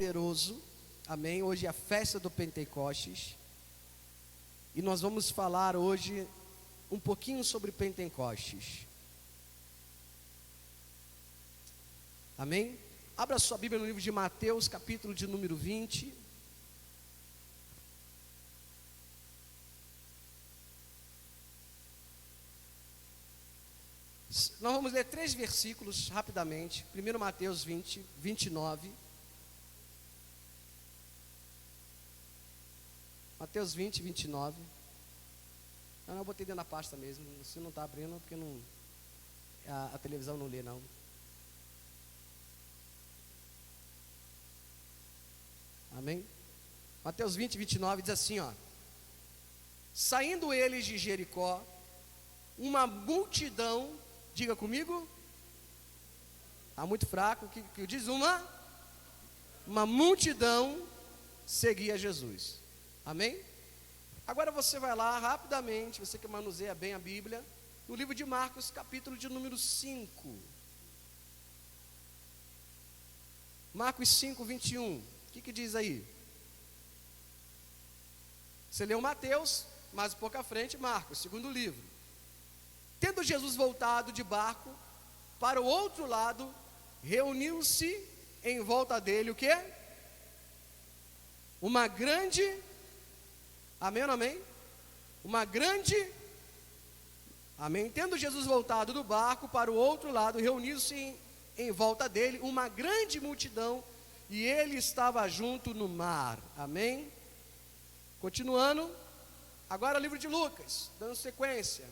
poderoso, amém? Hoje é a festa do Pentecostes e nós vamos falar hoje um pouquinho sobre Pentecostes, amém? Abra sua Bíblia no livro de Mateus, capítulo de número 20. Nós vamos ler 3 versículos rapidamente. Primeiro Mateus 20, 29. Mateus 20, 29. Eu botei dentro da pasta mesmo. Se não está abrindo, porque não, a televisão não lê, não. Amém? Mateus 20, 29 diz assim, ó. Saindo eles de Jericó, uma multidão, diga comigo, está muito fraco, que diz uma multidão seguia Jesus, amém? Agora você vai lá rapidamente, você que manuseia bem a Bíblia, no livro de Marcos, capítulo de número 5, Marcos 5, 21, o que diz aí? Você leu Mateus, mais um pouco à frente, Marcos, segundo livro. Tendo Jesus voltado de barco para o outro lado, reuniu-se em volta dele o quê? Uma grande, amém ou não amém? Uma grande, amém? Tendo Jesus voltado do barco para o outro lado, reuniu-se em volta dele uma grande multidão, e ele estava junto no mar, amém? Continuando, agora o livro de Lucas, dando sequência.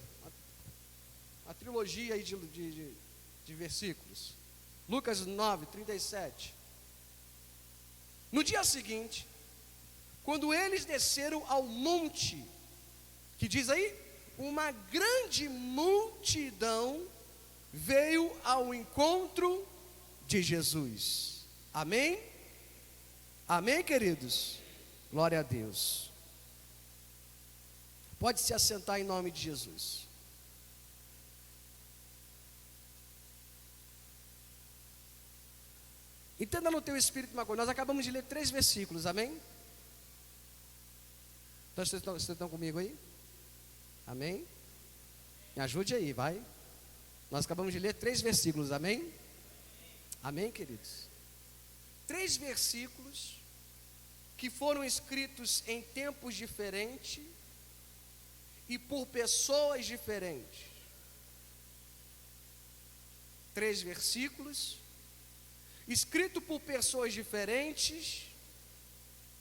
A trilogia aí de versículos. Lucas 9, 37. No dia seguinte, quando eles desceram ao monte, que diz aí, uma grande multidão veio ao encontro de Jesus. Amém? Amém, queridos? Glória a Deus. Pode se assentar em nome de Jesus. Entenda no teu espírito uma coisa, nós acabamos de ler 3 versículos, amém? Então vocês estão comigo aí? Amém? Me ajude aí, vai. Nós acabamos de ler 3 versículos, amém? Amém, queridos? 3 versículos que foram escritos em tempos diferentes e por pessoas diferentes. 3 versículos escrito por pessoas diferentes,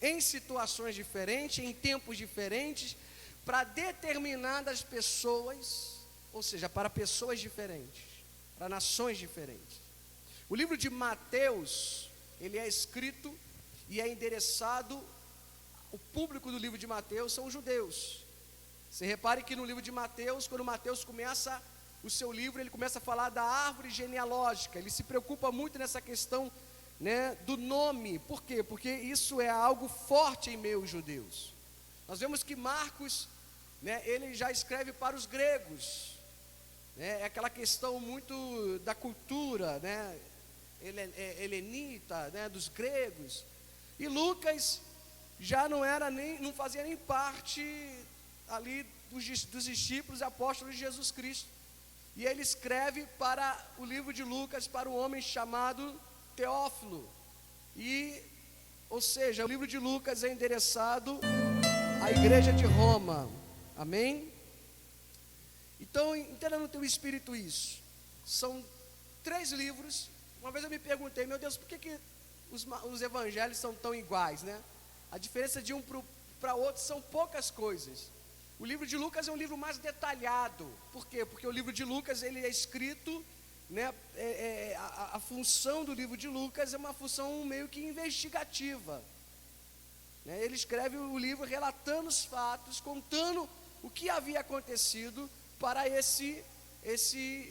em situações diferentes, em tempos diferentes, para determinadas pessoas, ou seja, para pessoas diferentes, para nações diferentes. O livro de Mateus, ele é escrito e é endereçado, o público do livro de Mateus são os judeus. Você repare que no livro de Mateus, quando Mateus começa o seu livro, ele começa a falar da árvore genealógica, ele se preocupa muito nessa questão, né, do nome. Por quê? Porque isso é algo forte em meio aos judeus. Nós vemos que Marcos, né, ele já escreve para os gregos, né, é aquela questão muito da cultura, né, helenita, né, dos gregos, e Lucas já não fazia nem parte ali dos discípulos e apóstolos de Jesus Cristo. E ele escreve para o livro de Lucas, para um homem chamado Teófilo. Ou seja, o livro de Lucas é endereçado à igreja de Roma. Amém? Então, entenda no teu espírito isso. São 3 livros. Uma vez eu me perguntei, meu Deus, por que os evangelhos são tão iguais, né? A diferença de um para outro são poucas coisas. O livro de Lucas é um livro mais detalhado. Por quê? Porque o livro de Lucas, ele é escrito, né, a função do livro de Lucas é uma função meio que investigativa, né? Ele escreve o livro relatando os fatos, contando o que havia acontecido para esse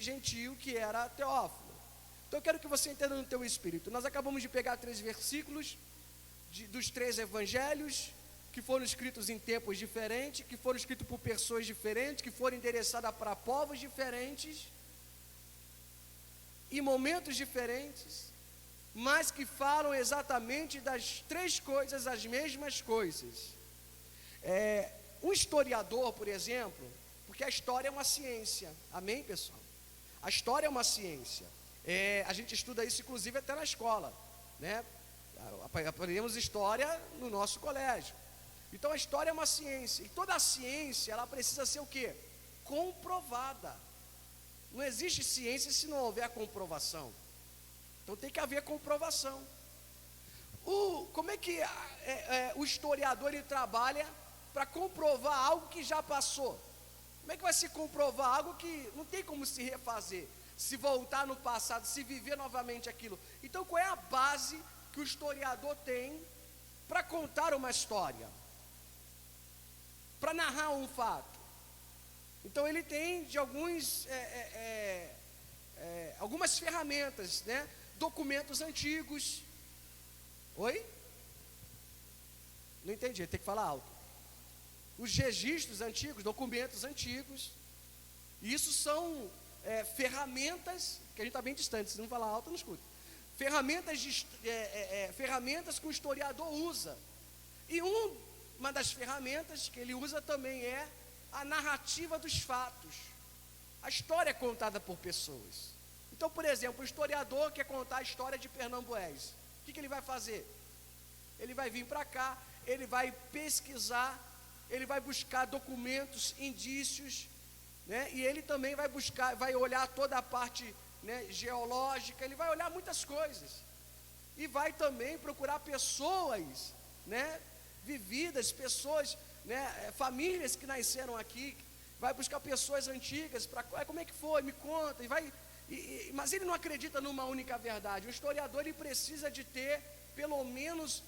gentio que era Teófilo. Então eu quero que você entenda no teu espírito. Nós acabamos de pegar 3 versículos dos 3 evangelhos, que foram escritos em tempos diferentes, que foram escritos por pessoas diferentes, que foram endereçadas para povos diferentes, em momentos diferentes, mas que falam exatamente das três coisas, as mesmas coisas. Um historiador, por exemplo, porque a história é uma ciência, amém, pessoal? A história é uma ciência. A gente estuda isso, inclusive, até na escola, né? Aprendemos história no nosso colégio. Então, a história é uma ciência. E toda a ciência, ela precisa ser o quê? Comprovada. Não existe ciência se não houver comprovação. Então, tem que haver comprovação. Como é que o historiador ele trabalha para comprovar algo que já passou? Como é que vai se comprovar algo que não tem como se refazer? Se voltar no passado, se viver novamente aquilo. Então, qual é a base que o historiador tem para contar uma história? Para narrar um fato? Então, ele tem de algumas ferramentas, né? Documentos antigos. Oi? Não entendi, tem que falar alto. Os registros antigos, documentos antigos. Isso são ferramentas, que a gente está bem distante, se não falar alto, não escuta. Ferramentas que o historiador usa. E uma das ferramentas que ele usa também é a narrativa dos fatos. A história é contada por pessoas. Então, por exemplo, o historiador quer contar a história de Pernambués. O que ele vai fazer? Ele vai vir para cá, ele vai pesquisar, ele vai buscar documentos, indícios, né? E ele também vai olhar toda a parte, né, geológica, ele vai olhar muitas coisas. E vai também procurar pessoas, né, vividas, pessoas, né, famílias que nasceram aqui, vai buscar pessoas antigas, como é que foi, me conta, mas ele não acredita numa única verdade. O historiador ele precisa de ter pelo menos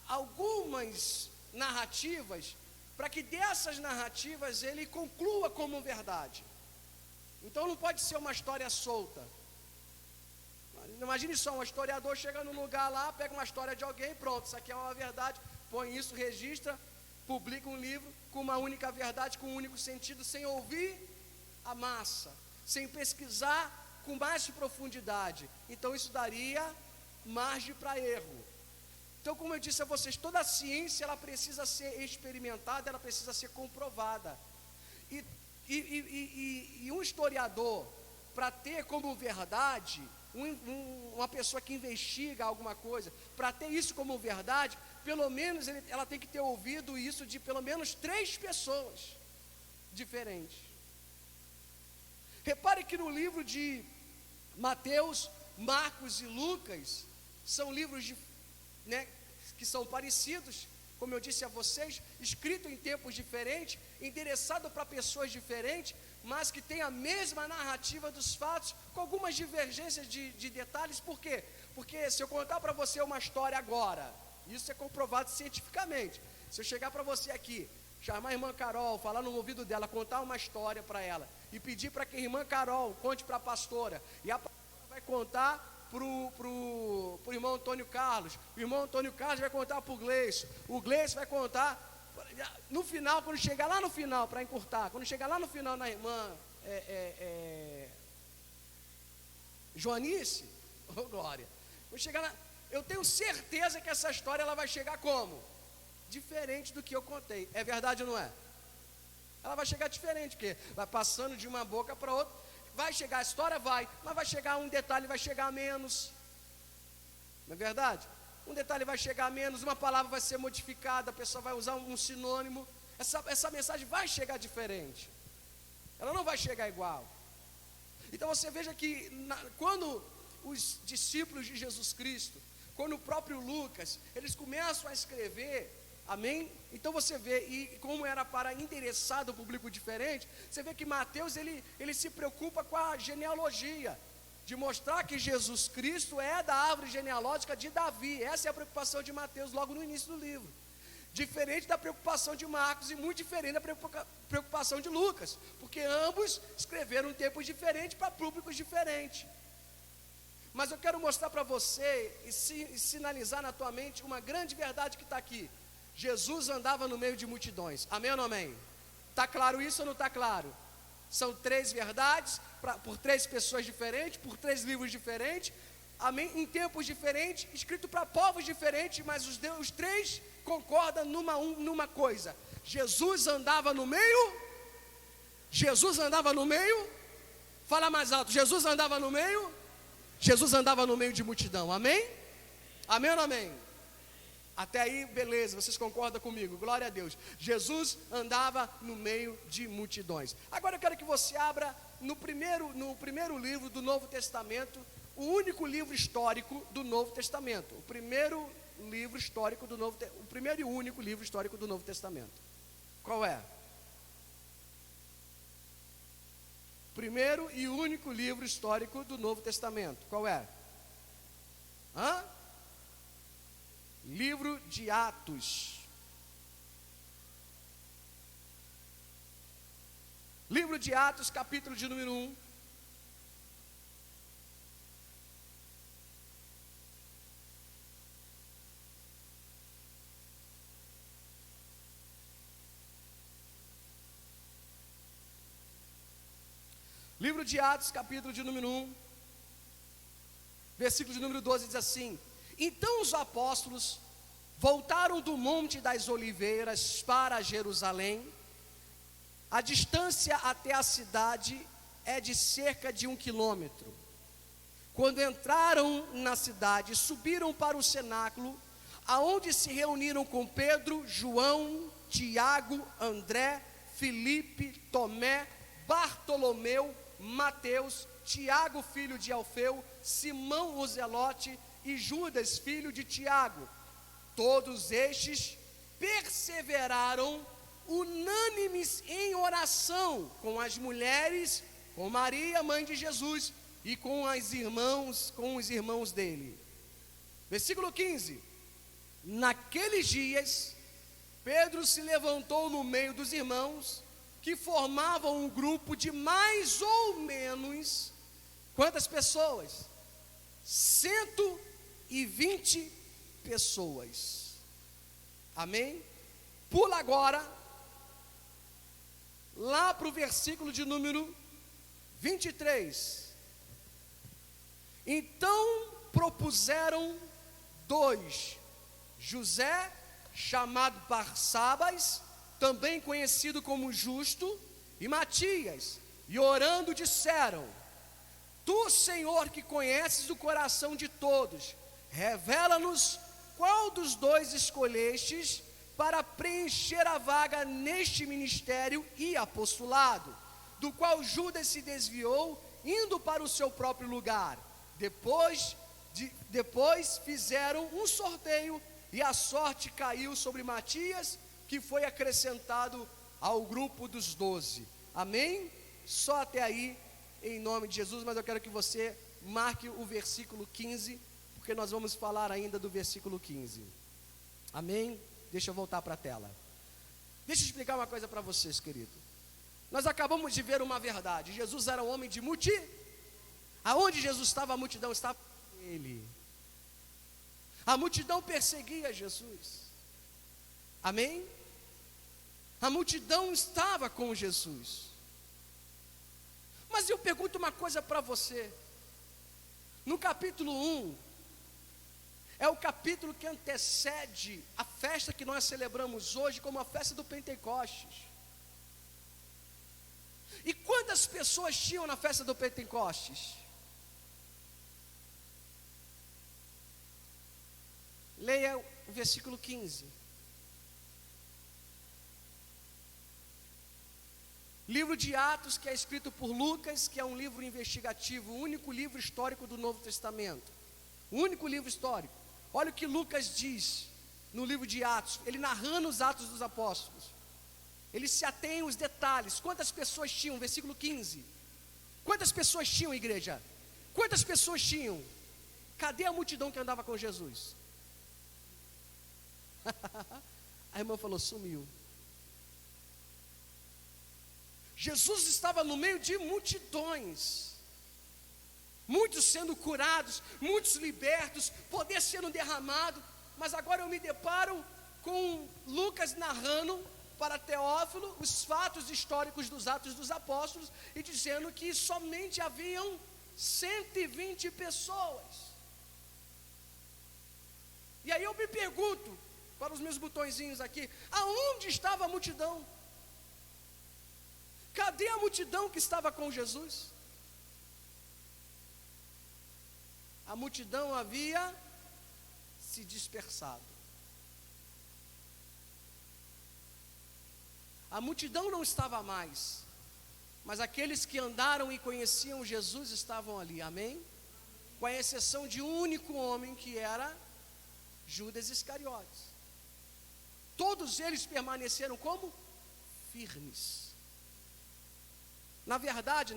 algumas narrativas, para que dessas narrativas ele conclua como verdade. Então não pode ser uma história solta. Imagine só, um historiador chega num lugar lá, pega uma história de alguém, pronto, isso aqui é uma verdade, põe isso, registra, publica um livro com uma única verdade, com um único sentido, sem ouvir a massa, sem pesquisar com mais profundidade. Então isso daria margem para erro. Então, como eu disse a vocês, toda a ciência ela precisa ser experimentada, ela precisa ser comprovada. E um historiador, para ter como verdade, uma pessoa que investiga alguma coisa, para ter isso como verdade, pelo menos ela tem que ter ouvido isso de pelo menos 3 pessoas diferentes. Repare que no livro de Mateus, Marcos e Lucas, são livros né, que são parecidos, como eu disse a vocês, escrito em tempos diferentes, endereçado para pessoas diferentes, mas que tem a mesma narrativa dos fatos, com algumas divergências de detalhes. Por quê? Porque se eu contar para você uma história agora, isso é comprovado cientificamente. Se eu chegar para você aqui, chamar a irmã Carol, falar no ouvido dela, contar uma história para ela, e pedir para que a irmã Carol conte para a pastora, e a pastora vai contar para o irmão Antônio Carlos, o irmão Antônio Carlos vai contar para o Gleice vai contar, no final, quando chegar lá no final, para encurtar, quando chegar lá no final na irmã Joanice, glória, quando chegar lá, eu tenho certeza que essa história ela vai chegar como? Diferente do que eu contei, é verdade ou não é? Ela vai chegar diferente, porque vai passando de uma boca para outra. Vai chegar, a história vai, mas vai chegar um detalhe, vai chegar menos. Não é verdade? Um detalhe vai chegar menos, uma palavra vai ser modificada, a pessoa vai usar um sinônimo. Essa mensagem vai chegar diferente. Ela não vai chegar igual. Então você veja que quando os discípulos de Jesus Cristo, quando o próprio Lucas, eles começam a escrever, amém? Então você vê, e como era para endereçar um público diferente, você vê que Mateus, ele se preocupa com a genealogia, de mostrar que Jesus Cristo é da árvore genealógica de Davi. Essa é a preocupação de Mateus logo no início do livro. Diferente da preocupação de Marcos e muito diferente da preocupação de Lucas, porque ambos escreveram em tempos diferentes para públicos diferentes. Mas eu quero mostrar para você e sinalizar na tua mente uma grande verdade que está aqui. Jesus andava no meio de multidões, amém ou não amém? Está claro isso ou não está claro? São 3 verdades, por 3 pessoas diferentes, por 3 livros diferentes, amém, em tempos diferentes, escrito para povos diferentes, mas os três concordam numa coisa: Jesus andava no meio. Jesus andava no meio. Fala mais alto. Jesus andava no meio. Jesus andava no meio de multidão. Amém? Amém ou não amém? Até aí, beleza, vocês concordam comigo? Glória a Deus. Jesus andava no meio de multidões. Agora eu quero que você abra no primeiro livro do Novo Testamento, o único livro histórico do Novo Testamento. O primeiro livro histórico do Novo Testamento. O primeiro e único livro histórico do Novo Testamento. Qual é? Primeiro e único livro histórico do Novo Testamento. Qual é? Livro de Atos. Livro de Atos, capítulo de número 1. Livro de Atos, capítulo de número 1, versículo de número 12, diz assim: Então os apóstolos voltaram do Monte das Oliveiras para Jerusalém. A distância até a cidade é de cerca de 1 quilômetro. Quando entraram na cidade, subiram para o cenáculo, aonde se reuniram com Pedro, João, Tiago, André, Filipe, Tomé, Bartolomeu, Mateus, Tiago, filho de Alfeu, Simão o Zelote e Judas, filho de Tiago. Todos estes perseveraram unânimes em oração com as mulheres, com Maria, mãe de Jesus, e com os irmãos dele. Versículo 15. Naqueles dias, Pedro se levantou no meio dos irmãos, que formavam um grupo de mais ou menos, quantas pessoas? 120 pessoas. Amém? Pula agora, lá para o versículo de número 23. Então propuseram dois, José, chamado Barsabas, também conhecido como Justo, e Matias, e orando disseram: Tu, Senhor, que conheces o coração de todos, revela-nos qual dos dois escolhestes para preencher a vaga neste ministério e apostolado, do qual Judas se desviou, indo para o seu próprio lugar. Depois fizeram um sorteio, e a sorte caiu sobre Matias, que foi acrescentado ao grupo dos 12. Amém? Só até aí, em nome de Jesus, mas eu quero que você marque o versículo 15, porque nós vamos falar ainda do versículo 15. Amém? Deixa eu voltar para a tela. Deixa eu explicar uma coisa para vocês, querido. Nós acabamos de ver uma verdade. Jesus era um homem de Aonde Jesus estava, a multidão estava com ele. A multidão perseguia Jesus. Amém? A multidão estava com Jesus. Mas eu pergunto uma coisa para você. No capítulo 1, é o capítulo que antecede a festa que nós celebramos hoje como a festa do Pentecostes. E quantas pessoas tinham na festa do Pentecostes? Leia o versículo 15. Livro de Atos, que é escrito por Lucas, que é um livro investigativo, o único livro histórico do Novo Testamento. O único livro histórico. Olha o que Lucas diz no livro de Atos, ele narrando os Atos dos Apóstolos. Ele se atém aos detalhes. Quantas pessoas tinham? Versículo 15. Quantas pessoas tinham, igreja? Quantas pessoas tinham? Cadê a multidão que andava com Jesus? A irmã falou: sumiu. Jesus estava no meio de multidões, muitos sendo curados, muitos libertos, poder sendo derramado. Mas agora eu me deparo com Lucas narrando para Teófilo os fatos históricos dos Atos dos Apóstolos e dizendo que somente haviam 120 pessoas. E aí eu me pergunto, para os meus botõezinhos aqui, aonde estava a multidão? Cadê a multidão que estava com Jesus? A multidão havia se dispersado. A multidão não estava mais, mas aqueles que andaram e conheciam Jesus estavam ali, amém? Com a exceção de um único homem que era Judas Iscariotes. Todos eles permaneceram como? Firmes. Na verdade,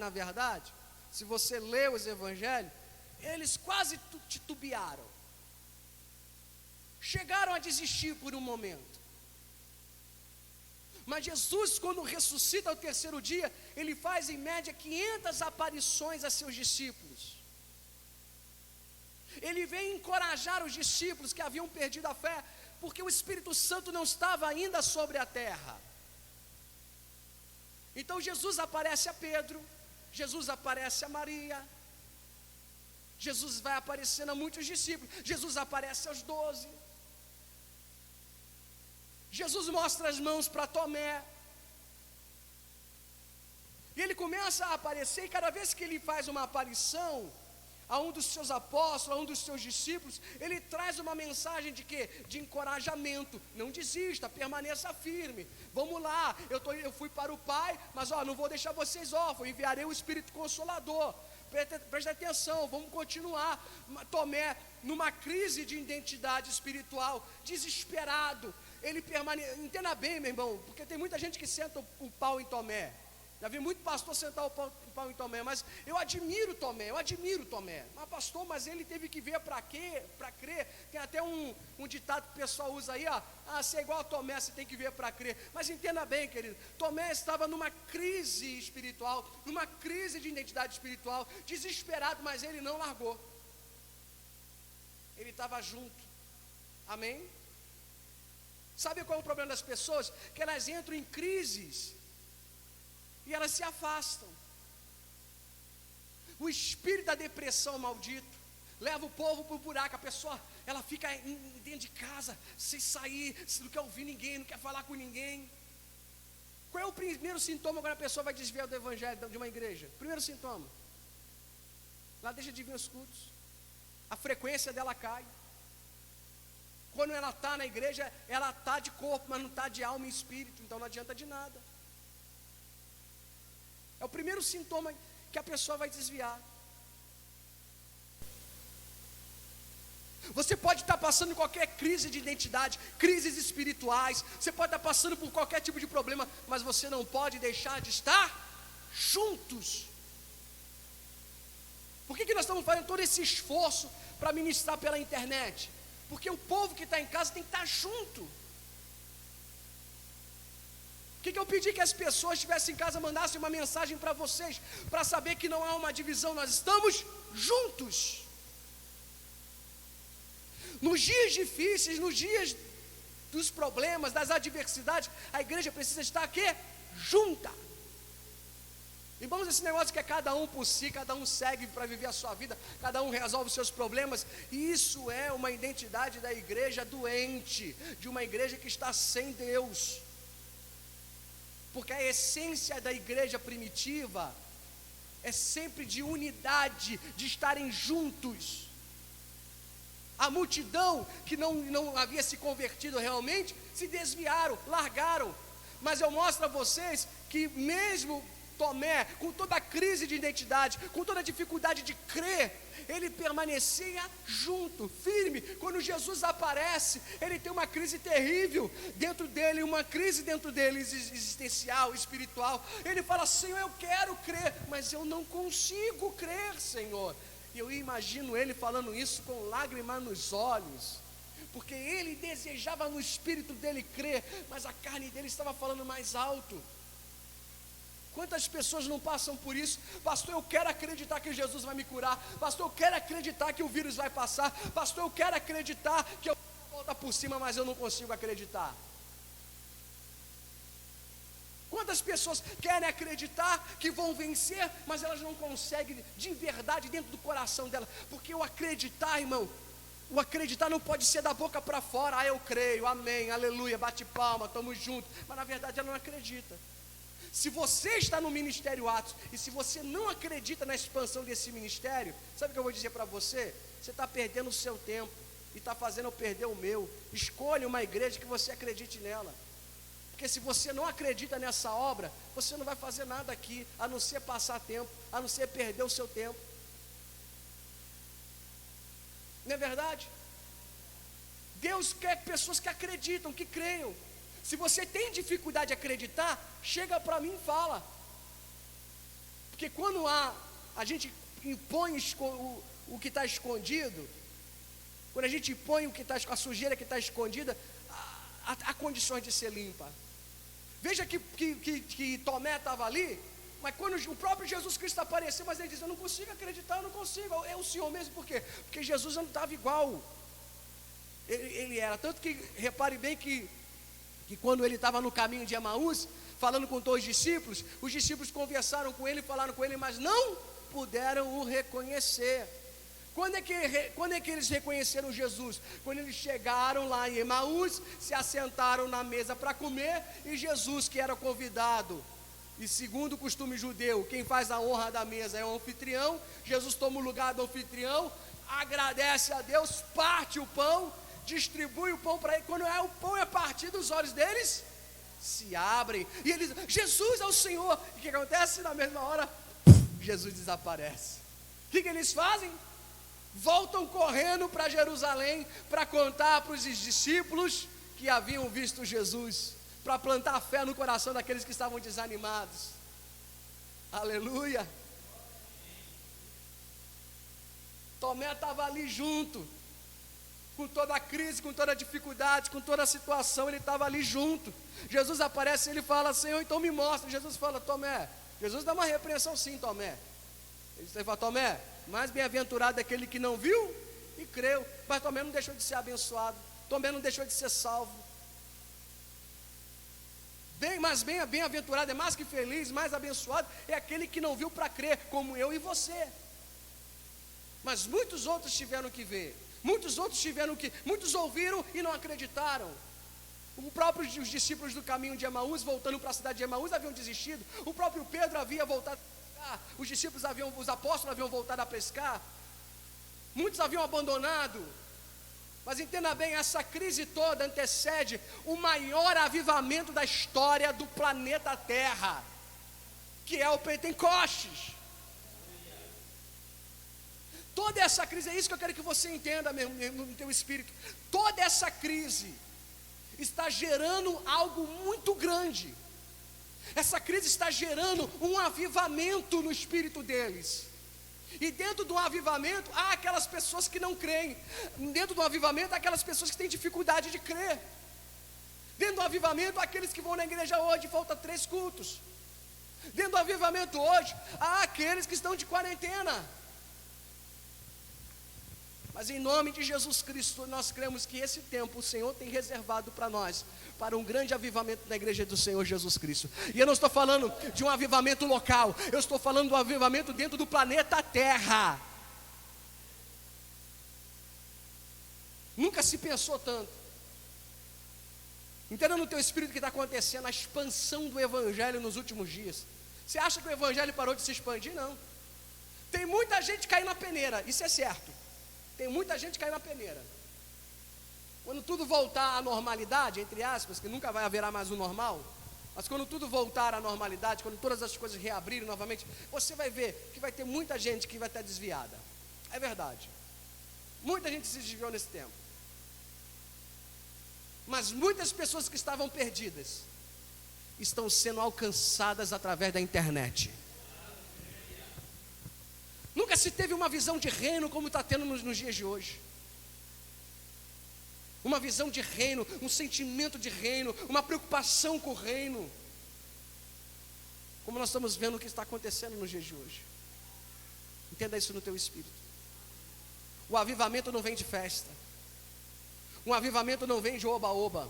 se você lê os evangelhos, eles quase titubearam. Chegaram a desistir por um momento. Mas Jesus, quando ressuscita ao terceiro dia, ele faz em média 500 aparições a seus discípulos. Ele vem encorajar os discípulos que haviam perdido a fé, porque o Espírito Santo não estava ainda sobre a terra. Então Jesus aparece a Pedro, Jesus aparece a Maria, Jesus vai aparecendo a muitos discípulos, Jesus aparece aos 12. Jesus mostra as mãos para Tomé. E ele começa a aparecer, e cada vez que ele faz uma aparição a um dos seus apóstolos, a um dos seus discípulos, ele traz uma mensagem de quê? De encorajamento. Não desista, permaneça firme. Vamos lá, eu fui para o Pai, mas não vou deixar vocês órfãos, enviarei o Espírito Consolador. Preste atenção, vamos continuar. Tomé, numa crise de identidade espiritual, desesperado, ele permanece. Entenda bem, meu irmão, porque tem muita gente que senta o pau em Tomé. Já vi muito pastor sentar o pau em Tomé, mas eu admiro Tomé. Mas pastor, mas ele teve que ver para quê? Para crer. Tem até um ditado que o pessoal usa aí, se é igual a Tomé, você tem que ver para crer. Mas entenda bem, querido, Tomé estava numa crise espiritual, numa crise de identidade espiritual, desesperado, mas ele não largou. Ele estava junto. Amém? Sabe qual é o problema das pessoas? Que elas entram em crises e elas se afastam. O espírito da depressão maldito leva o povo para o buraco. A pessoa, ela fica dentro de casa, sem sair, não quer ouvir ninguém, não quer falar com ninguém. Qual é o primeiro sintoma quando a pessoa vai desviar do evangelho de uma igreja? Primeiro sintoma, ela deixa de vir aos cultos, a frequência dela cai. Quando ela está na igreja, ela está de corpo, mas não está de alma e espírito, então não adianta de nada. É o primeiro sintoma que a pessoa vai desviar. Você pode estar passando qualquer crise de identidade, crises espirituais, você pode estar passando por qualquer tipo de problema, mas você não pode deixar de estar juntos. Por que nós estamos fazendo todo esse esforço para ministrar pela internet? Porque o povo que está em casa tem que estar junto. O que eu pedi que as pessoas estivessem em casa, mandassem uma mensagem para vocês, para saber que não há uma divisão, nós estamos juntos. Nos dias difíceis, nos dias dos problemas, das adversidades, a igreja precisa estar aqui, junta. Irmãos, esse negócio que é cada um por si, cada um segue para viver a sua vida, cada um resolve os seus problemas, isso é uma identidade da igreja doente, de uma igreja que está sem Deus. Porque a essência da igreja primitiva é sempre de unidade, de estarem juntos. A multidão que não havia se convertido realmente, se desviaram, largaram. Mas eu mostro a vocês que mesmo Tomé, com toda a crise de identidade, com toda a dificuldade de crer, ele permanecia junto, firme. Quando Jesus aparece, ele tem uma crise terrível dentro dele, uma crise dentro dele existencial, espiritual. Ele fala: Senhor, eu quero crer, mas eu não consigo crer, Senhor. E eu imagino ele falando isso com lágrimas nos olhos, porque ele desejava no espírito dele crer, mas a carne dele estava falando mais alto. Quantas pessoas não passam por isso? Pastor, eu quero acreditar que Jesus vai me curar. Pastor, eu quero acreditar que o vírus vai passar. Pastor, eu quero acreditar que eu vou voltar por cima, mas eu não consigo acreditar. Quantas pessoas querem acreditar que vão vencer, mas elas não conseguem de verdade dentro do coração dela? Porque o acreditar, irmão, O acreditar não pode ser da boca para fora. Eu creio, amém, aleluia, bate palma, estamos juntos. Mas na verdade ela não acredita. Se você está no Ministério Atos, e se você não acredita na expansão desse ministério, sabe o que eu vou dizer para você? Você está perdendo o seu tempo, e está fazendo eu perder o meu. Escolha uma igreja que você acredite nela. Porque se você não acredita nessa obra, você não vai fazer nada aqui, a não ser passar tempo, a não ser perder o seu tempo. Não é verdade? Deus quer pessoas que acreditam, que creiam. Se você tem dificuldade de acreditar, chega para mim e fala. Porque quando a gente impõe o que está escondido, quando a gente impõe o que está, a sujeira que está escondida, há condições de ser limpa. Veja que Tomé estava ali, mas quando o próprio Jesus Cristo apareceu, mas ele diz: eu não consigo acreditar, eu não consigo, é o Senhor mesmo. Por quê? Porque Jesus não estava igual ele era. Tanto que, repare bem que quando ele estava no caminho de Emaús, falando com todos os discípulos conversaram com ele, falaram com ele, mas não puderam o reconhecer. Quando é que eles reconheceram Jesus? Quando eles chegaram lá em Emaús, se assentaram na mesa para comer, e Jesus, que era convidado, e segundo o costume judeu, quem faz a honra da mesa é o anfitrião, Jesus toma o lugar do anfitrião, agradece a Deus, parte o pão, distribui o pão para ele. Quando o pão é partido, os olhos deles se abrem, e eles: Jesus é o Senhor. E o que acontece? Na mesma hora, Jesus desaparece. O que eles fazem? Voltam correndo para Jerusalém para contar para os discípulos que haviam visto Jesus, para plantar fé no coração daqueles que estavam desanimados. Aleluia. Tomé estava ali junto, com toda a crise, com toda a dificuldade, com toda a situação, ele estava ali junto. Jesus aparece e ele fala: Senhor, então me mostra. Jesus fala: Tomé, Jesus dá uma repreensão sim, Tomé. Ele fala: Tomé, mais bem-aventurado é aquele que não viu e creu. Mas Tomé não deixou de ser abençoado, Tomé não deixou de ser salvo. Bem-aventurado é mais que feliz, mais abençoado é aquele que não viu para crer, como eu e você. Mas muitos outros tiveram que ver, muitos ouviram e não acreditaram. Os discípulos do caminho de Emaús, voltando para a cidade de Emaús, haviam desistido. O próprio Pedro havia voltado a pescar, os apóstolos haviam voltado a pescar. Muitos haviam abandonado. Mas entenda bem, essa crise toda antecede o maior avivamento da história do planeta Terra, que é o Pentecostes. Toda essa crise, é isso que eu quero que você entenda no teu espírito. Toda essa crise está gerando algo muito grande. Essa crise está gerando um avivamento no espírito deles. E dentro do avivamento há aquelas pessoas que não creem. Dentro do avivamento há aquelas pessoas que têm dificuldade de crer. Dentro do avivamento há aqueles que vão na igreja hoje e faltam 3 cultos. Dentro do avivamento hoje há aqueles que estão de quarentena. Mas em nome de Jesus Cristo, nós cremos que esse tempo o Senhor tem reservado para nós, para um grande avivamento na igreja do Senhor Jesus Cristo. E eu não estou falando de um avivamento local, eu estou falando do avivamento dentro do planeta Terra. Nunca se pensou tanto. Entenda no teu espírito o que está acontecendo, a expansão do Evangelho nos últimos dias. Você acha que o Evangelho parou de se expandir? Não. Tem muita gente caindo na peneira, isso é certo. Tem muita gente caindo na peneira. Quando tudo voltar à normalidade, entre aspas, que nunca vai haverá mais o normal, mas quando tudo voltar à normalidade, quando todas as coisas reabrirem novamente, você vai ver que vai ter muita gente que vai estar desviada. É verdade. Muita gente se desviou nesse tempo. Mas muitas pessoas que estavam perdidas estão sendo alcançadas através da internet. Nunca se teve uma visão de reino como está tendo nos dias de hoje. Uma visão de reino, um sentimento de reino, uma preocupação com o reino. Como nós estamos vendo o que está acontecendo nos dias de hoje. Entenda isso no teu espírito. O avivamento não vem de festa. O avivamento não vem de oba-oba.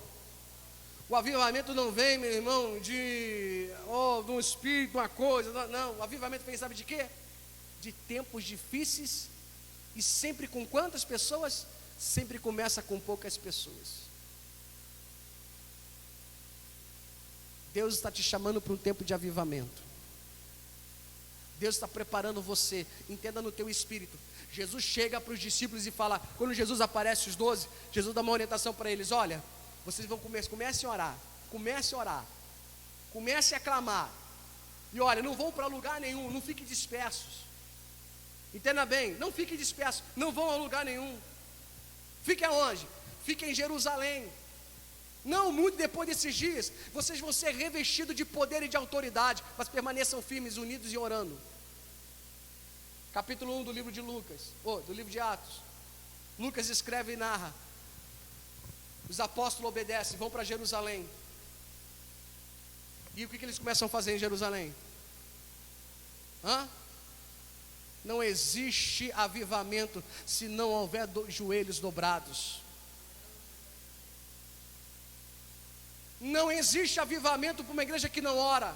O avivamento não vem, meu irmão, de um espírito, uma coisa. Não, o avivamento vem, sabe de quê? De tempos difíceis, e sempre com quantas pessoas? sempre começa com poucas pessoas. Deus está te chamando para um tempo de avivamento. Deus está preparando você, entenda no teu espírito. Jesus chega para os discípulos e fala, quando Jesus aparece os 12, Jesus dá uma orientação para eles, olha, vocês vão comecem a orar, comecem a clamar, e olha, não vão para lugar nenhum, não fiquem dispersos, entenda bem, não fiquem dispersos, não vão a lugar nenhum, fiquem aonde? Fiquem em Jerusalém. Não muito depois desses dias, vocês vão ser revestidos de poder e de autoridade, mas permaneçam firmes, unidos e orando. Capítulo 1 do livro de Lucas, do livro de Atos. Lucas escreve e narra. Os apóstolos obedecem, vão para Jerusalém. E o que eles começam a fazer em Jerusalém? Não existe avivamento se não houver joelhos dobrados. Não existe avivamento para uma igreja que não ora.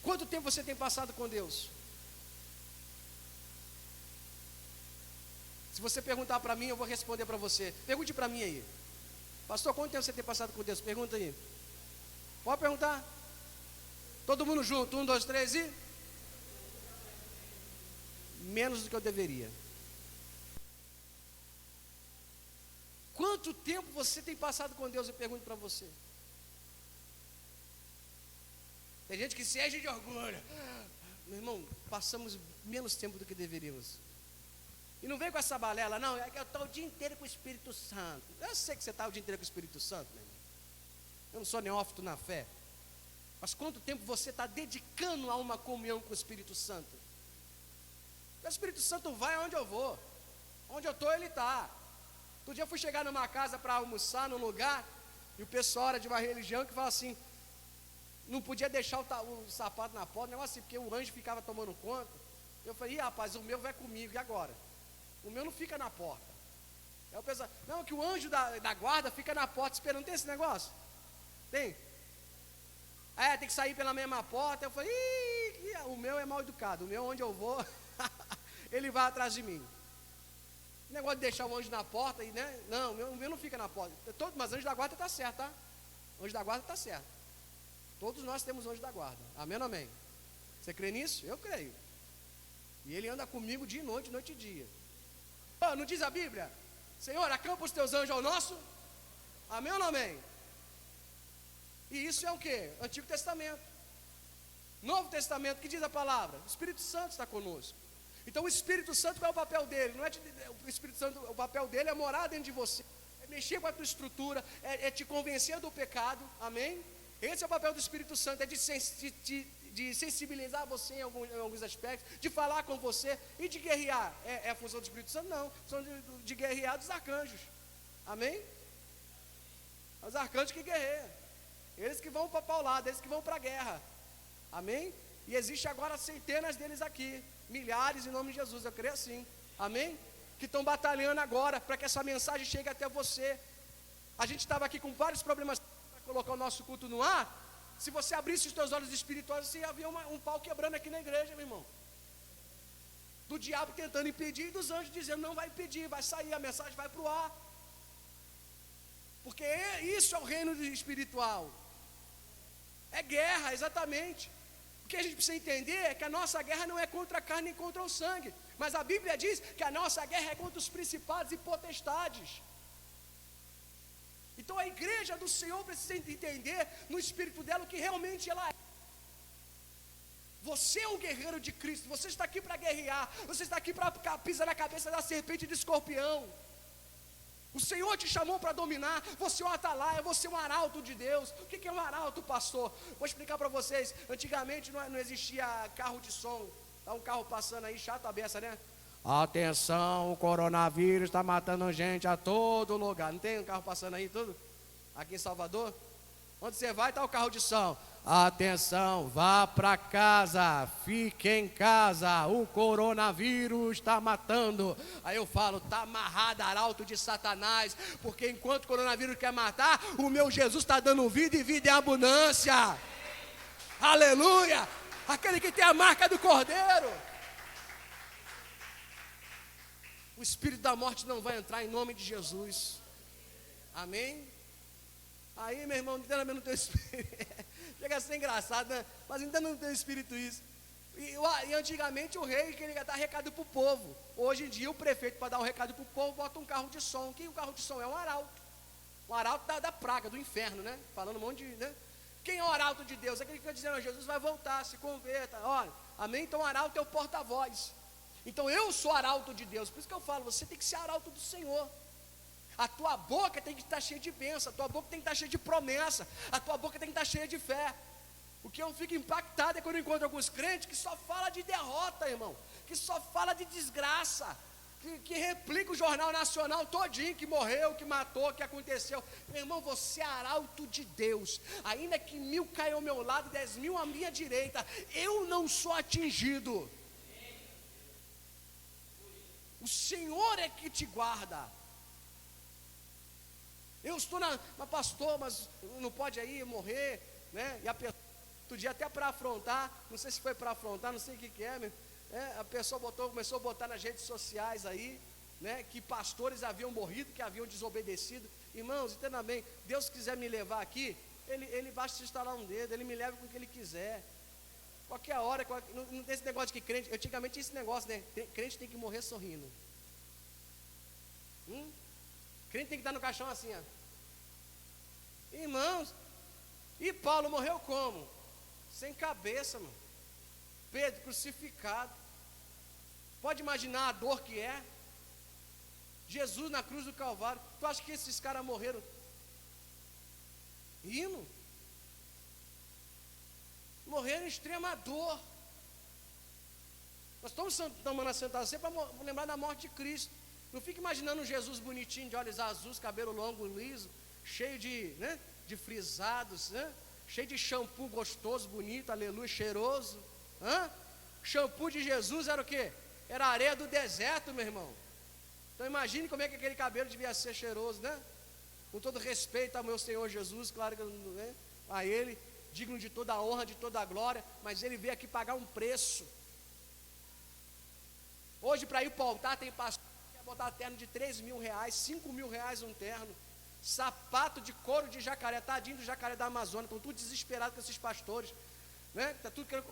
Quanto tempo você tem passado com Deus? Se você perguntar para mim, eu vou responder para você. Pergunte para mim aí. Pastor, quanto tempo você tem passado com Deus? Pergunta aí. Pode perguntar? Todo mundo junto, 1, 2, 3 e... menos do que eu deveria. Quanto tempo você tem passado com Deus? Eu pergunto para você. Tem gente que se enche de orgulho. Meu irmão, passamos menos tempo do que deveríamos. E não vem com essa balela, não. É que eu estou o dia inteiro com o Espírito Santo. Eu sei que você está o dia inteiro com o Espírito Santo, meu irmão. Eu não sou neófito na fé. Mas quanto tempo você está dedicando a uma comunhão com o Espírito Santo? O Espírito Santo vai aonde eu vou. Onde eu estou, ele está. Outro dia eu fui chegar numa casa para almoçar num lugar, e o pessoal era de uma religião que fala assim, não podia deixar o sapato na porta, negócio assim, porque o anjo ficava tomando conta. Eu falei, rapaz, o meu vai comigo, e agora? O meu não fica na porta. Aí o pessoal, não, que o anjo da guarda fica na porta esperando, tem esse negócio? Tem? Tem que sair pela mesma porta. Eu falei, o meu é mal educado, o meu onde eu vou, ele vai atrás de mim. O negócio de deixar o anjo na porta, né? Não, o meu não fica na porta. Mas anjo da guarda está certo, tá? Anjo da guarda está certo. Todos nós temos anjo da guarda. Amém ou amém? Você crê nisso? Eu creio. E ele anda comigo dia e noite, noite e dia. Não diz a Bíblia? Senhor, acampa os teus anjos ao nosso? Amém ou não amém? E isso é o que? Antigo Testamento. Novo Testamento, que diz a palavra? O Espírito Santo está conosco. Então o Espírito Santo, qual é o papel dele? Não é o Espírito Santo, o papel dele é morar dentro de você, é mexer com a tua estrutura, é te convencer do pecado, amém? Esse é o papel do Espírito Santo, é de sensibilizar você em alguns aspectos, de falar com você e de guerrear. É a função do Espírito Santo? Não, a função de guerrear dos arcanjos, amém? Os arcanjos que guerreiam, eles que vão para a paulada, eles que vão para a guerra, amém? E existe agora centenas deles aqui, milhares em nome de Jesus, eu creio assim, amém? Que estão batalhando agora para que essa mensagem chegue até você. A gente estava aqui com vários problemas para colocar o nosso culto no ar. Se você abrisse os teus olhos espirituais, você ia ver um pau quebrando aqui na igreja, meu irmão. Do diabo tentando impedir e dos anjos dizendo, não vai impedir, vai sair, a mensagem vai para o ar. Porque isso é o reino espiritual. É guerra, exatamente. O que a gente precisa entender é que a nossa guerra não é contra a carne nem contra o sangue, mas a Bíblia diz que a nossa guerra é contra os principados e potestades. Então a igreja do Senhor precisa entender no espírito dela o que realmente ela é. Você é um guerreiro de Cristo, você está aqui para guerrear, você está aqui para pisar na cabeça da serpente e do escorpião. O Senhor te chamou para dominar, você é um atalaia, você é um arauto de Deus. O que é um arauto, pastor? Vou explicar para vocês. Antigamente não existia carro de som. Está um carro passando aí, chato a beça, né? Atenção, o coronavírus está matando gente a todo lugar. Não tem um carro passando aí tudo? Aqui em Salvador? Onde você vai, está o carro de som. Atenção, vá para casa, fique em casa, o coronavírus está matando. Aí eu falo, está amarrado, arauto de Satanás, porque enquanto o coronavírus quer matar, o meu Jesus está dando vida e vida em abundância. Aleluia! Aquele que tem a marca do Cordeiro. O espírito da morte não vai entrar em nome de Jesus. Amém? Aí, meu irmão, ainda não tem espírito. Chega a ser engraçado, né? Mas ainda não tem espírito isso. E antigamente o rei queria dar recado para o povo. Hoje em dia o prefeito, para dar um recado para o povo, bota um carro de som. Quem é o carro de som? É um arauto. Um arauto da praga, do inferno, né? Falando um monte de... né? Quem é o arauto de Deus? Aquele que fica dizendo, Jesus vai voltar, se converta. Olha, amém? Então o arauto é o porta-voz. Então eu sou arauto de Deus. Por isso que eu falo, você tem que ser arauto do Senhor. A tua boca tem que estar cheia de bênção. A tua boca tem que estar cheia de promessa. A tua boca tem que estar cheia de fé. O que eu fico impactado é quando eu encontro alguns crentes que só fala de derrota, irmão. Que só fala de desgraça. Que replica o jornal nacional todinho, que morreu, que matou, que aconteceu. Meu irmão, você é arauto de Deus. Ainda que 1000 caiam ao meu lado, 10.000 à minha direita, eu não sou atingido. O Senhor é que te guarda. Eu estou mas pastor, mas não pode aí morrer, né? E a pessoa, outro dia até para afrontar, não sei se foi para afrontar, não sei o que é, a pessoa começou a botar nas redes sociais aí, né? Que pastores haviam morrido, que haviam desobedecido. Irmãos, entenda bem, Deus quiser me levar aqui, Ele basta instalar um dedo, Ele me leva com o que Ele quiser. Qualquer hora, não tem esse negócio de que crente, antigamente tinha esse negócio, né? Crente tem que morrer sorrindo. Crente tem que estar no caixão assim, ó. Irmãos, e Paulo morreu como? Sem cabeça, mano. Pedro crucificado. Pode imaginar a dor que é? Jesus na cruz do Calvário. Tu acha que esses caras morreram rindo? Morreram em extrema dor. Nós estamos tomando a Santa Ceia para lembrar da morte de Cristo. Não fica imaginando um Jesus bonitinho, de olhos azuis, cabelo longo, liso, cheio de, né, de frisados, né? Cheio de shampoo gostoso, bonito, aleluia, cheiroso. Shampoo de Jesus era o quê? Era areia do deserto, meu irmão. Então imagine como é que aquele cabelo devia ser cheiroso, né? Com todo respeito ao meu Senhor Jesus, claro que, né, a Ele, digno de toda a honra, de toda a glória, mas Ele veio aqui pagar um preço. Hoje para ir para o altar tem pastor que quer botar terno de 3.000 reais, 5.000 reais um terno. Sapato de couro de jacaré, tadinho do jacaré da Amazônia, estão tudo desesperados com esses pastores, né? Está tudo querendo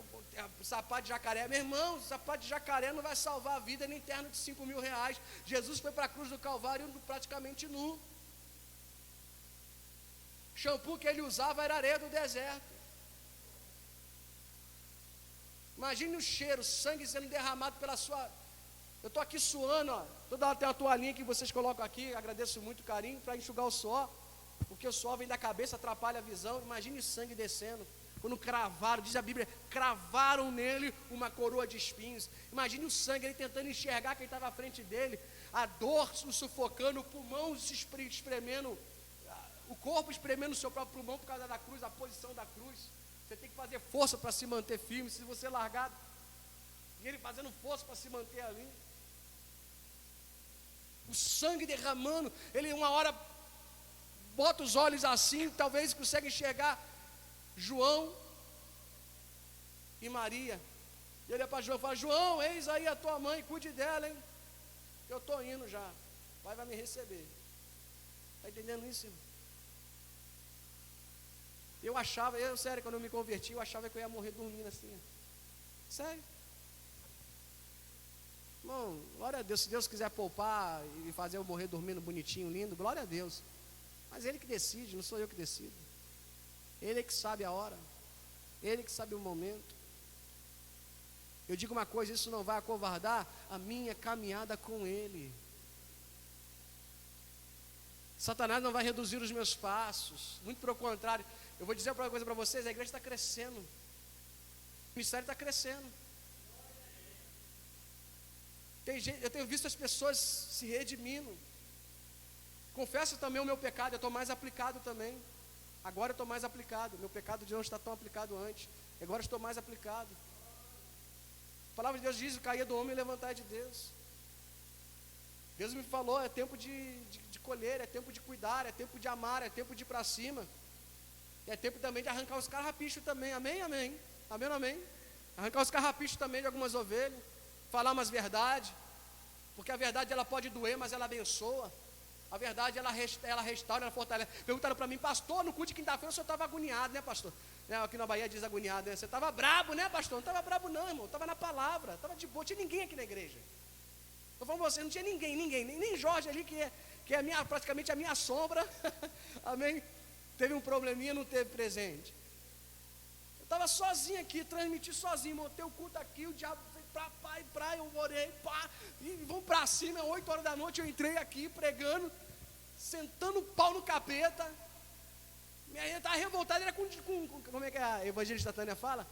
sapato de jacaré. Meu irmão, sapato de jacaré não vai salvar a vida, nem terno de 5.000 reais. Jesus foi para a cruz do Calvário praticamente nu. Shampoo que ele usava era areia do deserto. Imagine o cheiro, sangue sendo derramado pela sua... Eu estou aqui suando, ó. Toda hora tem uma toalhinha que vocês colocam aqui, agradeço muito o carinho, para enxugar o suor, porque o suor vem da cabeça, atrapalha a visão. Imagine o sangue descendo. Quando cravaram, diz a Bíblia, cravaram nele uma coroa de espinhos. Imagine o sangue, ele tentando enxergar quem estava à frente dele, a dor o sufocando, o pulmão se espremendo, o corpo espremendo o seu próprio pulmão por causa da cruz, a posição da cruz. Você tem que fazer força para se manter firme, se você largar, e ele fazendo força para se manter ali. O sangue derramando, ele uma hora bota os olhos assim, talvez consegue enxergar João e Maria. E ele é para João e fala: João, eis aí a tua mãe, cuide dela, hein? Eu estou indo já, o pai vai me receber. Está entendendo isso, irmão? Sério, quando eu me converti, eu achava que eu ia morrer dormindo assim. Sério. Irmão, glória a Deus. Se Deus quiser poupar e fazer eu morrer dormindo bonitinho, lindo, glória a Deus. Mas Ele que decide, não sou eu que decido. Ele é que sabe a hora, Ele que sabe o momento. Eu digo uma coisa, isso não vai acovardar a minha caminhada com Ele. Satanás não vai reduzir os meus passos, muito pelo contrário. Eu vou dizer uma coisa para vocês, a igreja está crescendo, o ministério está crescendo. Eu tenho visto as pessoas se redimindo. Confesso também o meu pecado, eu estou mais aplicado também. Agora eu estou mais aplicado, meu pecado de não está tão aplicado antes. Agora estou mais aplicado. A palavra de Deus diz: o cair do homem e levantar de Deus. Deus me falou, é tempo de colher, é tempo de cuidar, é tempo de amar, é tempo de ir para cima. É tempo também de arrancar os carrapichos também, amém, amém, amém, amém. Arrancar os carrapichos também de algumas ovelhas, falar umas verdades, Porque a verdade ela pode doer, mas ela abençoa. A verdade ela restaura, ela fortalece. Perguntaram para mim, pastor, no culto de quinta-feira o senhor estava agoniado, né, pastor? Aqui na Bahia diz agoniado, né? Você estava brabo, né, pastor? Não estava brabo não, irmão, estava na palavra, estava de boa, não tinha ninguém aqui na igreja. Eu falo você, não tinha ninguém, nem Jorge ali, que é praticamente a minha sombra, amém? Teve um probleminha, não teve presente. Eu estava sozinho aqui, transmiti sozinho, montei o culto aqui, o diabo veio pra, eu orei, pá, e vamos para cima, 8 horas da noite eu entrei aqui pregando, sentando o pau no capeta. Minha gente estava revoltada, era com como é que a evangelista Tânia fala?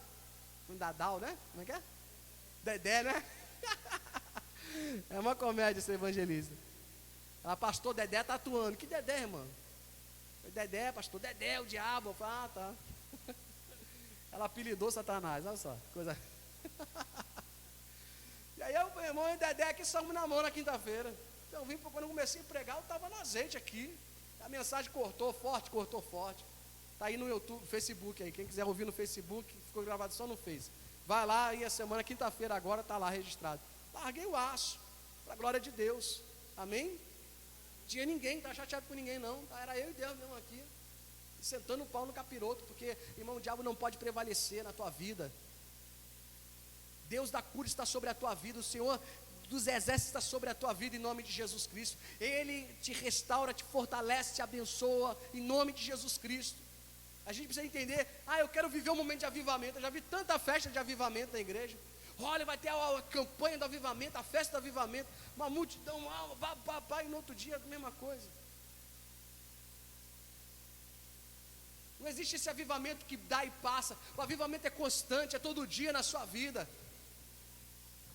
Com Dadal, né? Como é que é? Dedé, né? É uma comédia ser evangelista. Ah, pastor Dedé tá atuando. Que Dedé, irmão? Dedé, pastor Dedé, o diabo. Eu falei, ah, tá. Ela apelidou Satanás, olha só, coisa. E aí eu, meu irmão e Dedé aqui saímos na mão na quinta-feira. Então quando eu comecei a pregar, eu estava no azeite aqui. A mensagem cortou forte. Está aí no YouTube, Facebook aí. Quem quiser ouvir no Facebook, ficou gravado só no Face. Vai lá e a semana, quinta-feira agora, está lá registrado. Larguei o aço, para a glória de Deus. Amém? Tinha ninguém, não estava chateado com ninguém não. Era eu e Deus mesmo aqui. Sentando o pau no capiroto, porque, irmão, o diabo não pode prevalecer na tua vida. Deus da cura está sobre a tua vida. O Senhor dos exércitos está sobre a tua vida em nome de Jesus Cristo. Ele te restaura, te fortalece, te abençoa em nome de Jesus Cristo. A gente precisa entender, eu quero viver um momento de avivamento. Eu já vi tanta festa de avivamento na igreja. Olha, vai ter a campanha do avivamento, a festa do avivamento, uma multidão, e no outro dia a mesma coisa. Não existe esse avivamento que dá e passa. O avivamento é constante, é todo dia na sua vida.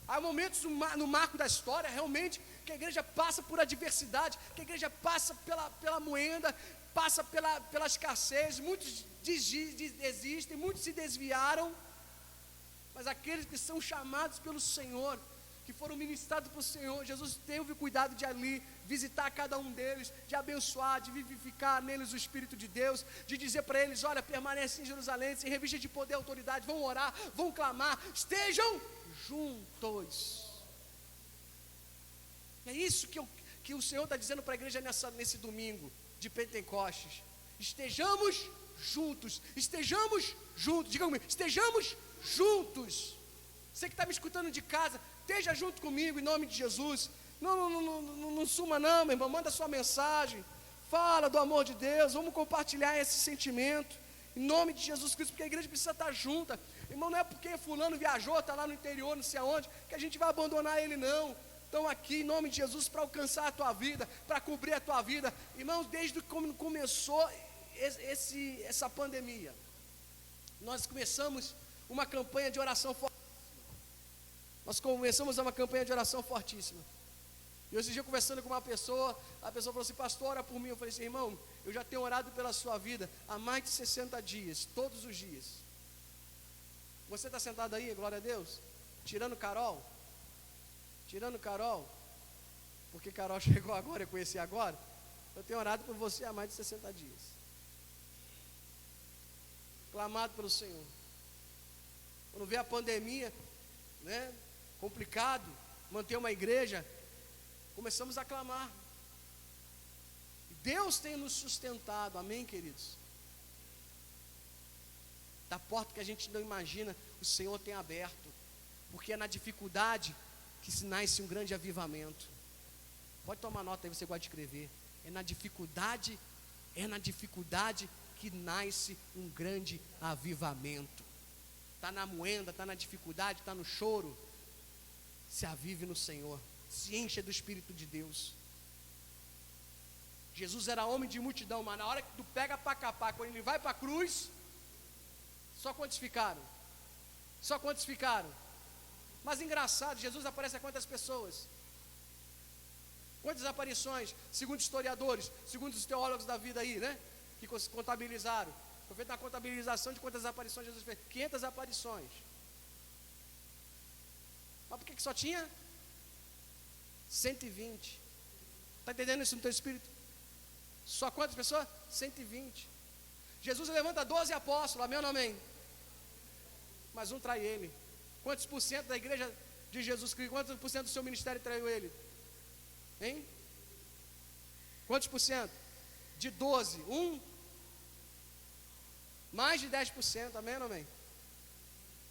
Há momentos no marco da história, realmente, que a igreja passa por adversidade, que a igreja passa pela moenda, passa pela escassez, muitos desistem, muitos se desviaram, mas aqueles que são chamados pelo Senhor, que foram ministrados pelo Senhor, Jesus teve o cuidado de ali visitar cada um deles, de abençoar, de vivificar neles o Espírito de Deus, de dizer para eles, olha, permanecem em Jerusalém, sem revista de poder e autoridade, vão orar, vão clamar, estejam juntos. É isso que o Senhor está dizendo para a igreja nesse domingo de Pentecostes. Estejamos juntos, diga comigo, estejamos juntos. Você que está me escutando de casa, esteja junto comigo em nome de Jesus. Não suma não, meu irmão, manda sua mensagem, fala do amor de Deus, vamos compartilhar esse sentimento em nome de Jesus Cristo, porque a igreja precisa estar junta. Irmão, não é porque fulano viajou, está lá no interior, não sei aonde, que a gente vai abandonar ele não. Estão aqui em nome de Jesus para alcançar a tua vida, para cobrir a tua vida. Irmãos, desde que começou essa pandemia, nós começamos uma campanha de oração fortíssima. E esse dia conversando com uma pessoa, a pessoa falou assim, pastor, ora por mim. Eu falei assim, irmão, eu já tenho orado pela sua vida há mais de 60 dias, todos os dias. Você está sentado aí, glória a Deus? Tirando Carol, porque Carol chegou agora, eu conheci agora. Eu tenho orado por você há mais de 60 dias. Clamado pelo Senhor. Quando veio a pandemia, né, complicado, manter uma igreja, começamos a clamar. Deus tem nos sustentado, amém, queridos? Da porta que a gente não imagina, o Senhor tem aberto, porque é na dificuldade que se nasce um grande avivamento. Pode tomar nota aí, você gosta de escrever. É na dificuldade que nasce um grande avivamento. Está na moenda, está na dificuldade, está no choro. Se avive no Senhor, se encha do Espírito de Deus. Jesus era homem de multidão, mas na hora que tu pega para capar, quando ele vai para a cruz, só quantos ficaram? Mas engraçado, Jesus aparece a quantas pessoas? Quantas aparições? Segundo historiadores, segundo os teólogos da vida aí, né? Que contabilizaram. Foi feita a contabilização de quantas aparições Jesus fez. 500 aparições. Mas por que só tinha 120? Está entendendo isso no teu espírito? Só quantas pessoas? 120. Jesus levanta 12 apóstolos, amém ou não amém? Mas um trai ele. Quantos por cento da igreja de Jesus Cristo, quantos por cento do seu ministério traiu ele? Hein? Quantos por cento? De 12, 1? Mais de 10%, amém ou amém?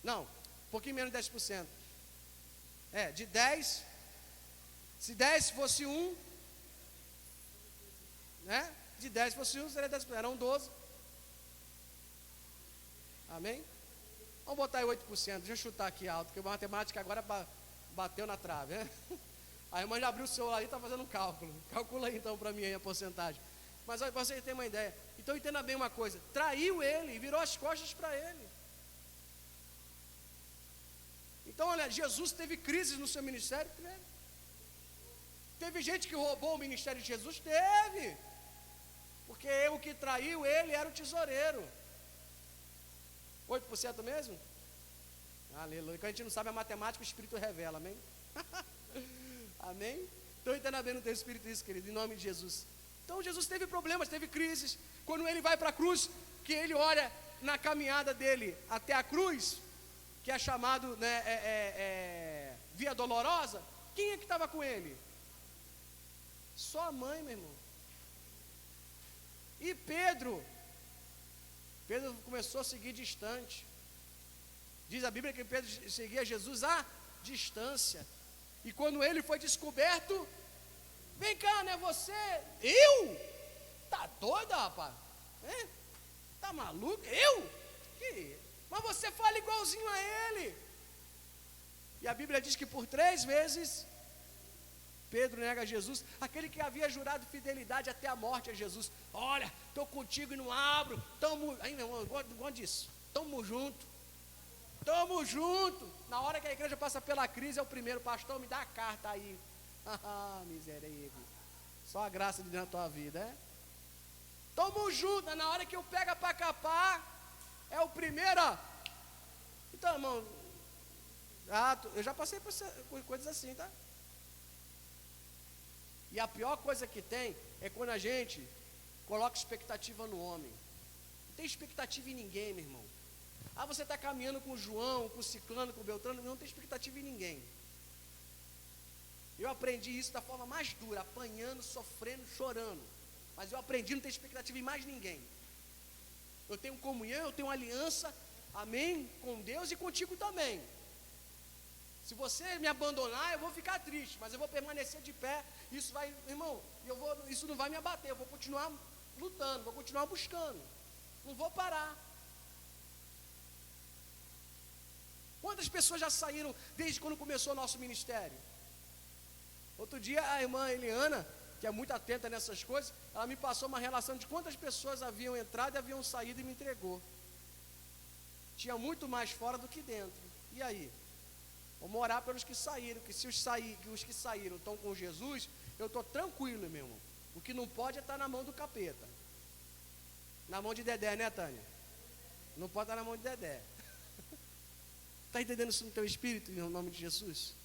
Não, um pouquinho menos de 10%. De 10, se 10 fosse 1, né? De 10 fosse 1, seria 10%, eram 12. Amém? Vamos botar aí 8%, deixa eu chutar aqui alto, porque a matemática agora bateu na trave, né? A irmã já abriu o celular e está fazendo um cálculo. Calcula aí então para mim aí a porcentagem. Mas para você ter uma ideia. Então entenda bem uma coisa: traiu ele e virou as costas para ele. Então olha, Jesus teve crises no seu ministério? Teve gente que roubou o ministério de Jesus? Teve. Porque o que traiu ele era o tesoureiro. 8% mesmo? Aleluia. Quando a gente não sabe a matemática, o Espírito revela, amém? Amém? Então entenda bem no teu espírito isso, querido, em nome de Jesus. Então Jesus teve problemas, teve crises. Quando ele vai para a cruz, que ele olha na caminhada dele até a cruz, que é chamado, né, Via Dolorosa, quem é que estava com ele? Só a mãe, meu irmão. E Pedro começou a seguir distante. Diz a Bíblia que Pedro seguia Jesus à distância. E quando ele foi descoberto, vem cá, não é você? Eu? Tá doida, rapaz? Tá maluco? Eu? Mas você fala igualzinho a ele. E a Bíblia diz que por 3 vezes Pedro nega Jesus, aquele que havia jurado fidelidade até a morte a Jesus. Olha, estou contigo e não abro. Aí, meu irmão, eu gosto disso. Tamo junto. Na hora que a igreja passa pela crise, é o primeiro: pastor, me dá a carta aí. Misericórdia. Só a graça de Deus na tua vida, Tamo junto. Na hora que eu pego para capar, é o primeiro, Então, irmão, eu já passei por coisas assim, tá? E a pior coisa que tem é quando a gente coloca expectativa no homem. Não tem expectativa em ninguém, meu irmão. Você está caminhando com o João, com o Ciclano, com o Beltrano, não tem expectativa em ninguém. Eu aprendi isso da forma mais dura, apanhando, sofrendo, chorando. Mas eu aprendi a não ter expectativa em mais ninguém. Eu tenho comunhão, eu tenho aliança, amém, com Deus e contigo também. Se você me abandonar, eu vou ficar triste, mas eu vou permanecer de pé. Isso vai, irmão, isso não vai me abater. Eu vou continuar lutando, vou continuar buscando. Não vou parar. Quantas pessoas já saíram desde quando começou o nosso ministério? Outro dia a irmã Eliana, que é muito atenta nessas coisas, ela me passou uma relação de quantas pessoas haviam entrado e haviam saído e me entregou. Tinha muito mais fora do que dentro. E aí? Vamos orar pelos que saíram, que se os que saíram estão com Jesus, eu estou tranquilo, meu irmão. O que não pode é estar na mão do capeta. Na mão de Dedé, né, Tânia? Não pode estar na mão de Dedé. Está entendendo isso no teu espírito, em nome de Jesus?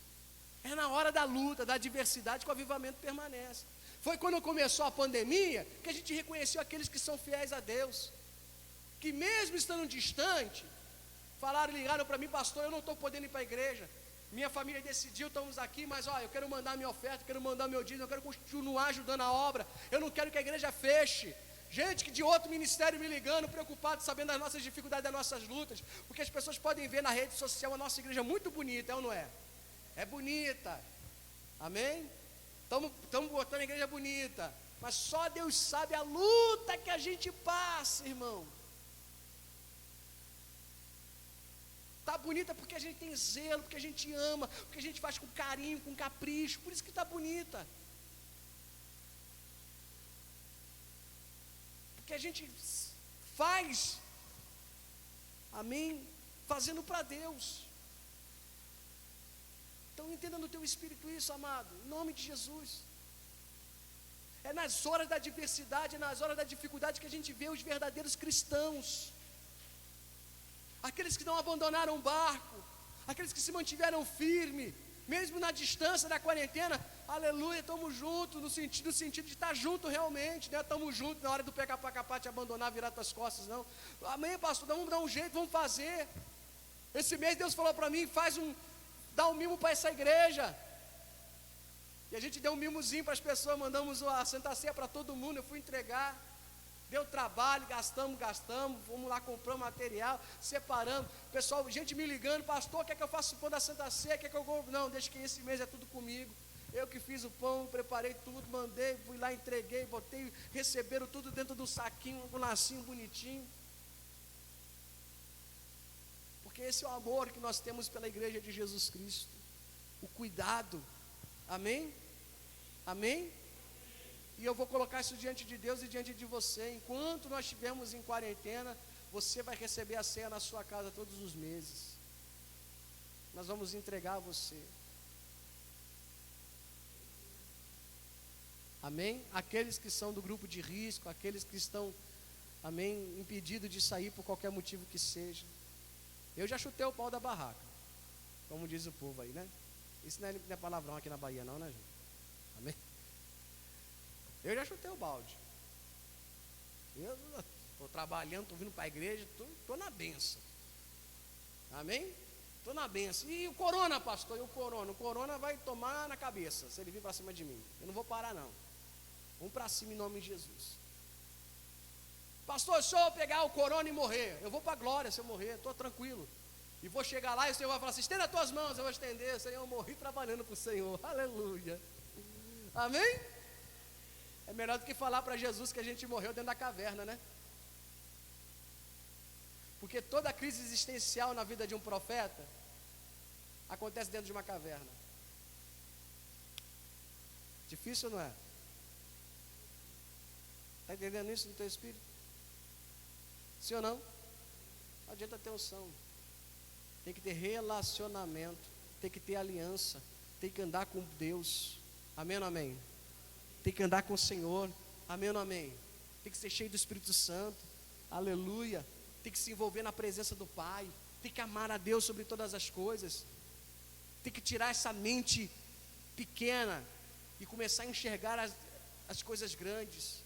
É na hora da luta, da adversidade, que o avivamento permanece. Foi quando começou a pandemia que a gente reconheceu aqueles que são fiéis a Deus, que mesmo estando distante, ligaram para mim: pastor, eu não estou podendo ir para a igreja, minha família decidiu, estamos aqui, mas eu quero mandar minha oferta, quero mandar meu dízimo, eu quero continuar ajudando a obra, eu não quero que a igreja feche. Gente que de outro ministério me ligando, preocupado, sabendo das nossas dificuldades, das nossas lutas, porque as pessoas podem ver na rede social a nossa igreja muito bonita, é ou não é? É bonita, amém? Estamos botando a igreja bonita, mas só Deus sabe a luta que a gente passa, irmão. Está bonita porque a gente tem zelo, porque a gente ama, porque a gente faz com carinho, com capricho, por isso que está bonita. Porque a gente faz, amém, fazendo para Deus. Então entenda no teu espírito isso, amado, em nome de Jesus. É nas horas da adversidade, é nas horas da dificuldade que a gente vê os verdadeiros cristãos. Aqueles que não abandonaram o barco, aqueles que se mantiveram firmes, mesmo na distância da quarentena, aleluia, estamos juntos, no sentido de estar junto realmente, né? Estamos juntos na hora do pegar para capar, te abandonar, virar tuas costas, não. Amém, pastor, vamos dar um jeito, vamos fazer. Esse mês Deus falou para mim: dá um mimo para essa igreja. E a gente deu um mimozinho para as pessoas, mandamos a Santa Ceia para todo mundo, eu fui entregar. Deu trabalho, gastamos, fomos lá, compramos material, separamos. Pessoal, gente me ligando, pastor, quer que eu faça o pão da Santa Ceia? Quer que eu compre? Não, deixa que esse mês é tudo comigo. Eu que fiz o pão, preparei tudo, mandei, fui lá, entreguei, botei, receberam tudo dentro do saquinho, um lacinho bonitinho. Porque esse é o amor que nós temos pela igreja de Jesus Cristo. O cuidado. Amém? Amém? E eu vou colocar isso diante de Deus e diante de você. Enquanto nós estivermos em quarentena, você vai receber a ceia na sua casa todos os meses. Nós vamos entregar a você. Amém? Aqueles que são do grupo de risco, aqueles que estão, amém, impedidos de sair por qualquer motivo que seja. Eu já chutei o pau da barraca, como diz o povo aí, né? Isso não é palavrão aqui na Bahia não, né, gente? Amém? Eu já chutei o balde. Eu estou trabalhando, estou vindo para a igreja, estou na benção. Amém? Estou na benção. E o corona, pastor? E o corona? O corona vai tomar na cabeça, se ele vir para cima de mim. Eu não vou parar não. Vamos para cima em nome de Jesus. Pastor, se eu pegar o corona e morrer, eu vou para a glória se eu morrer, estou tranquilo. E vou chegar lá e o Senhor vai falar assim, estenda as tuas mãos, eu vou estender. Senhor, eu morri trabalhando para o Senhor. Aleluia. Amém? É melhor do que falar para Jesus que a gente morreu dentro da caverna, né? Porque toda crise existencial na vida de um profeta acontece dentro de uma caverna. Difícil, não é? Está entendendo isso no teu espírito? Sim ou não? Não adianta ter unção. Tem que ter relacionamento, tem que ter aliança, tem que andar com Deus. Amém ou não amém? Tem que andar com o Senhor. Amém ou não amém? Tem que ser cheio do Espírito Santo. Aleluia. Tem que se envolver na presença do Pai. Tem que amar a Deus sobre todas as coisas. Tem que tirar essa mente pequena e começar a enxergar as coisas grandes.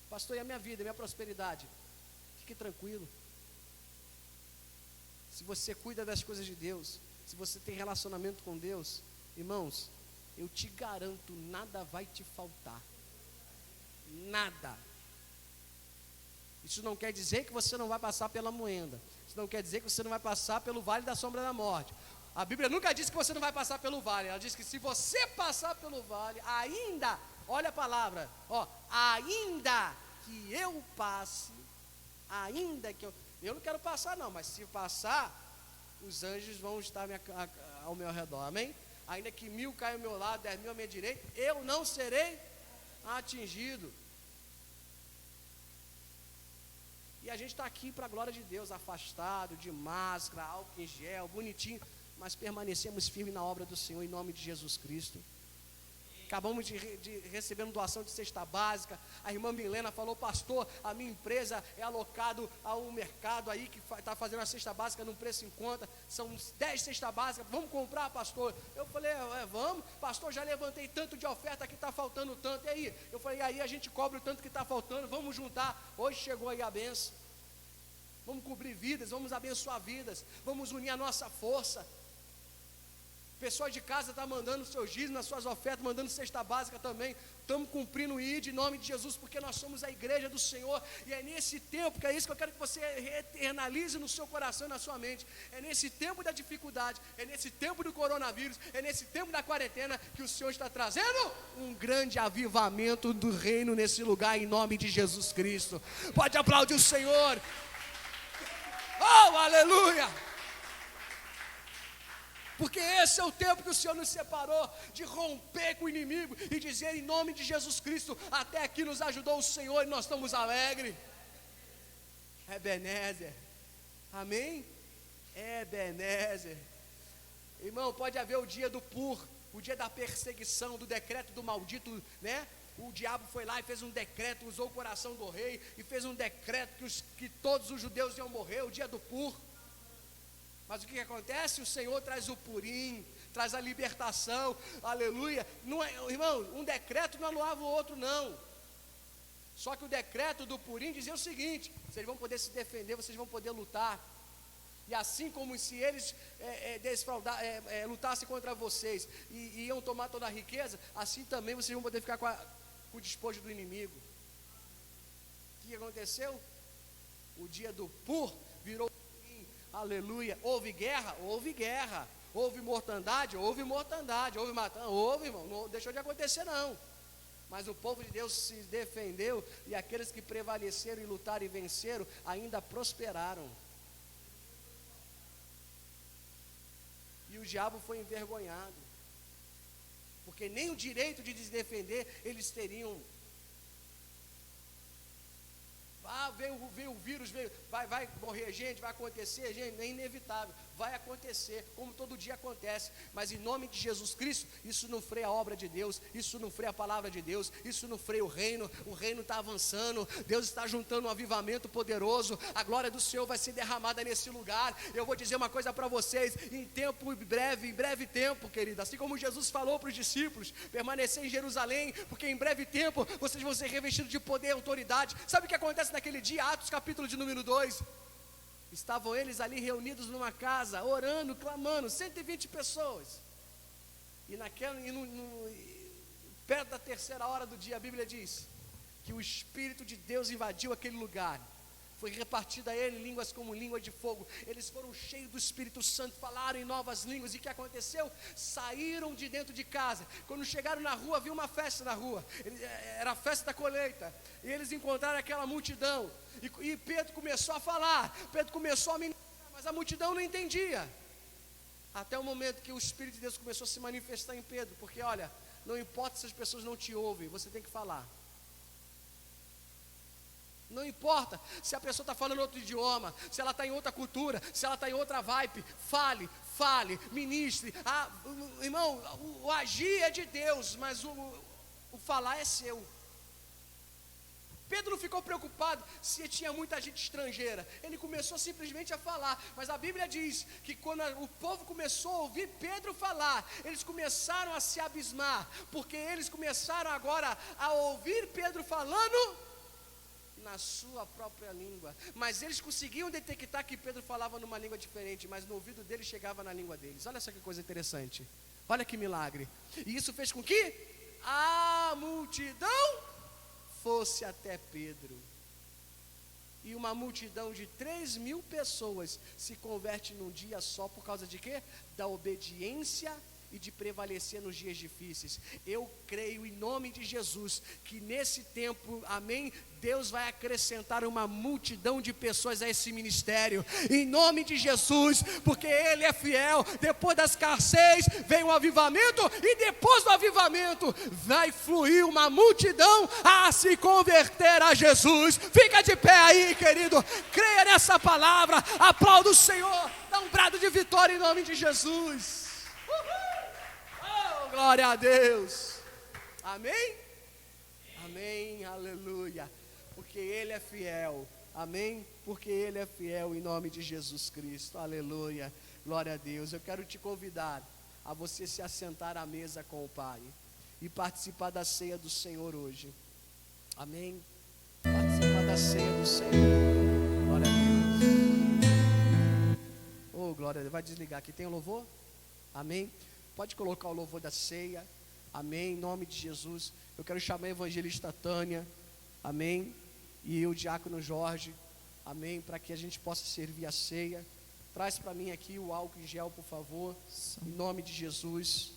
Pastor, e a minha vida, a minha prosperidade? Fique tranquilo. Se você cuida das coisas de Deus, se você tem relacionamento com Deus, irmãos, eu te garanto, nada vai te faltar. Nada. Isso não quer dizer que você não vai passar pela moenda. Isso não quer dizer que você não vai passar pelo vale da sombra da morte. A Bíblia nunca diz que você não vai passar pelo vale. Ela diz que se você passar pelo vale, ainda, olha a palavra, ainda que eu passe, ainda que eu não quero passar não, mas se passar, os anjos vão estar ao meu redor, amém? Ainda que 1000 caiam ao meu lado, 10.000 à minha direita, eu não serei atingido. E a gente está aqui para a glória de Deus, afastado, de máscara, álcool em gel, bonitinho, mas permanecemos firmes na obra do Senhor, em nome de Jesus Cristo. Acabamos de receber uma doação de cesta básica. A irmã Milena falou, pastor, a minha empresa é alocado a um mercado aí que está fazendo a cesta básica num preço em conta. São 10 cestas básicas, vamos comprar, pastor? Eu falei, vamos, pastor, já levantei tanto de oferta que está faltando tanto. E aí? Eu falei, aí a gente cobra o tanto que está faltando, vamos juntar. Hoje chegou aí a bênção. Vamos cobrir vidas, vamos abençoar vidas, vamos unir a nossa força. Pessoal de casa está mandando seus dízimos, nas suas ofertas, mandando cesta básica também. Estamos cumprindo o ID em nome de Jesus, porque nós somos a igreja do Senhor. E é nesse tempo, que é isso que eu quero que você eternalize no seu coração e na sua mente. É nesse tempo da dificuldade, é nesse tempo do coronavírus, é nesse tempo da quarentena que o Senhor está trazendo um grande avivamento do reino nesse lugar, em nome de Jesus Cristo. Pode aplaudir o Senhor. Oh, aleluia! Porque esse é o tempo que o Senhor nos separou, de romper com o inimigo e dizer em nome de Jesus Cristo, até aqui nos ajudou o Senhor e nós estamos alegres. Ebenezer, amém? Ebenezer. Irmão, pode haver o dia do o dia da perseguição, do decreto do maldito, né? O diabo foi lá e fez um decreto, usou o coração do rei e fez um decreto que todos os judeus iam morrer, o dia do Mas o que acontece? O Senhor traz o Purim, traz a libertação, aleluia. Não é, irmão, um decreto não anulava o outro, não. Só que o decreto do Purim dizia o seguinte: vocês vão poder se defender, vocês vão poder lutar. E assim como se eles lutassem contra vocês e iam tomar toda a riqueza, assim também vocês vão poder ficar com o despojo do inimigo. O que aconteceu? O dia do pur virou fim. Aleluia. Houve guerra? Houve guerra. Houve mortandade? Houve mortandade. Houve matança? Houve, irmão. Não deixou de acontecer, não. Mas o povo de Deus se defendeu, e aqueles que prevaleceram e lutaram e venceram, ainda prosperaram. E o diabo foi envergonhado, porque nem o direito de se defender eles teriam. Veio o vírus, vai morrer gente, vai acontecer, gente, é inevitável, vai acontecer, como todo dia acontece, mas em nome de Jesus Cristo, isso não freia a obra de Deus, isso não freia a palavra de Deus, isso não freia o reino está avançando, Deus está juntando um avivamento poderoso, a glória do Senhor vai ser derramada nesse lugar. Eu vou dizer uma coisa para vocês, em breve tempo, querido, assim como Jesus falou para os discípulos, permanecer em Jerusalém, porque em breve tempo, vocês vão ser revestidos de poder e autoridade. Sabe o que acontece naquele dia? Atos capítulo de número 2, estavam eles ali reunidos numa casa, orando, clamando, 120 pessoas, e perto da terceira hora do dia, a Bíblia diz, que o Espírito de Deus invadiu aquele lugar, foi repartida a ele línguas como língua de fogo, eles foram cheios do Espírito Santo, falaram em novas línguas, e o que aconteceu? Saíram de dentro de casa, quando chegaram na rua, havia uma festa na rua, era a festa da colheita, e eles encontraram aquela multidão, e Pedro começou a falar, Pedro começou a ministrar, mas a multidão não entendia, até o momento que o Espírito de Deus começou a se manifestar em Pedro, porque olha, não importa se as pessoas não te ouvem, você tem que falar. Não importa se a pessoa está falando outro idioma, se ela está em outra cultura, se ela está em outra vibe, fale, ministre. Irmão, o agir é de Deus, mas o falar é seu. Pedro não ficou preocupado se tinha muita gente estrangeira, ele começou simplesmente a falar, mas a Bíblia diz que quando o povo começou a ouvir Pedro falar, eles começaram a se abismar, porque eles começaram agora a ouvir Pedro falando na sua própria língua, mas eles conseguiam detectar que Pedro falava numa língua diferente, mas no ouvido deles chegava na língua deles. Olha só que coisa interessante, olha que milagre, e isso fez com que a multidão fosse até Pedro, e uma multidão de 3.000 pessoas se converte num dia só, por causa de quê? Da obediência e de prevalecer nos dias difíceis. Eu creio em nome de Jesus, que nesse tempo, amém, Deus vai acrescentar uma multidão de pessoas a esse ministério, em nome de Jesus, porque Ele é fiel. Depois da escassez vem o avivamento, e depois do avivamento vai fluir uma multidão a se converter a Jesus. Fica de pé aí, querido, creia nessa palavra, aplauda o Senhor, dá um brado de vitória em nome de Jesus. Oh, glória a Deus, amém? Amém, aleluia, porque Ele é fiel, amém? Porque Ele é fiel, em nome de Jesus Cristo, aleluia, glória a Deus. Eu quero te convidar a você se assentar à mesa com o Pai e participar da ceia do Senhor hoje, amém? Participar da ceia do Senhor, glória a Deus. Oh, glória a Deus, vai desligar aqui, tem o louvor? Amém? Pode colocar o louvor da ceia, amém, em nome de Jesus. Eu quero chamar a evangelista Tânia, amém, e o diácono Jorge, amém, para que a gente possa servir a ceia. Traz para mim aqui o álcool em gel, por favor, em nome de Jesus.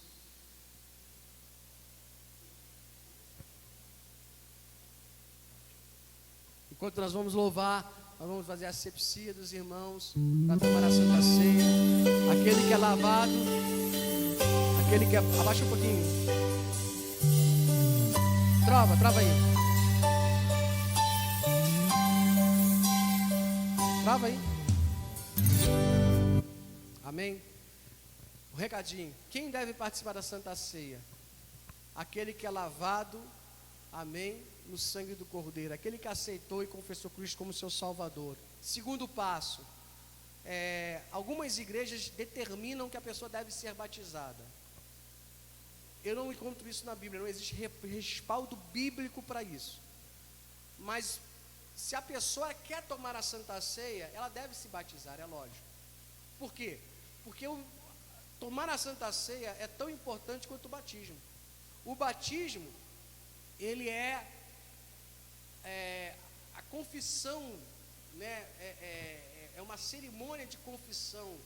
Enquanto nós vamos louvar, nós vamos fazer a asepsia dos irmãos, para tomar a Santa Ceia. Aquele que é lavado, aquele que é... Abaixa um pouquinho. Trava aí. Trava aí. Amém? Um recadinho. Quem deve participar da Santa Ceia? Aquele que é lavado, amém, no sangue do Cordeiro. Aquele que aceitou e confessou Cristo como seu Salvador. Segundo passo. Algumas igrejas determinam que a pessoa deve ser batizada. Eu não encontro isso na Bíblia, não existe respaldo bíblico para isso. Mas se a pessoa quer tomar a Santa Ceia, ela deve se batizar, é lógico. Por quê? Porque tomar a Santa Ceia é tão importante quanto o batismo. O batismo, ele é a confissão, né? É uma cerimônia de confissão,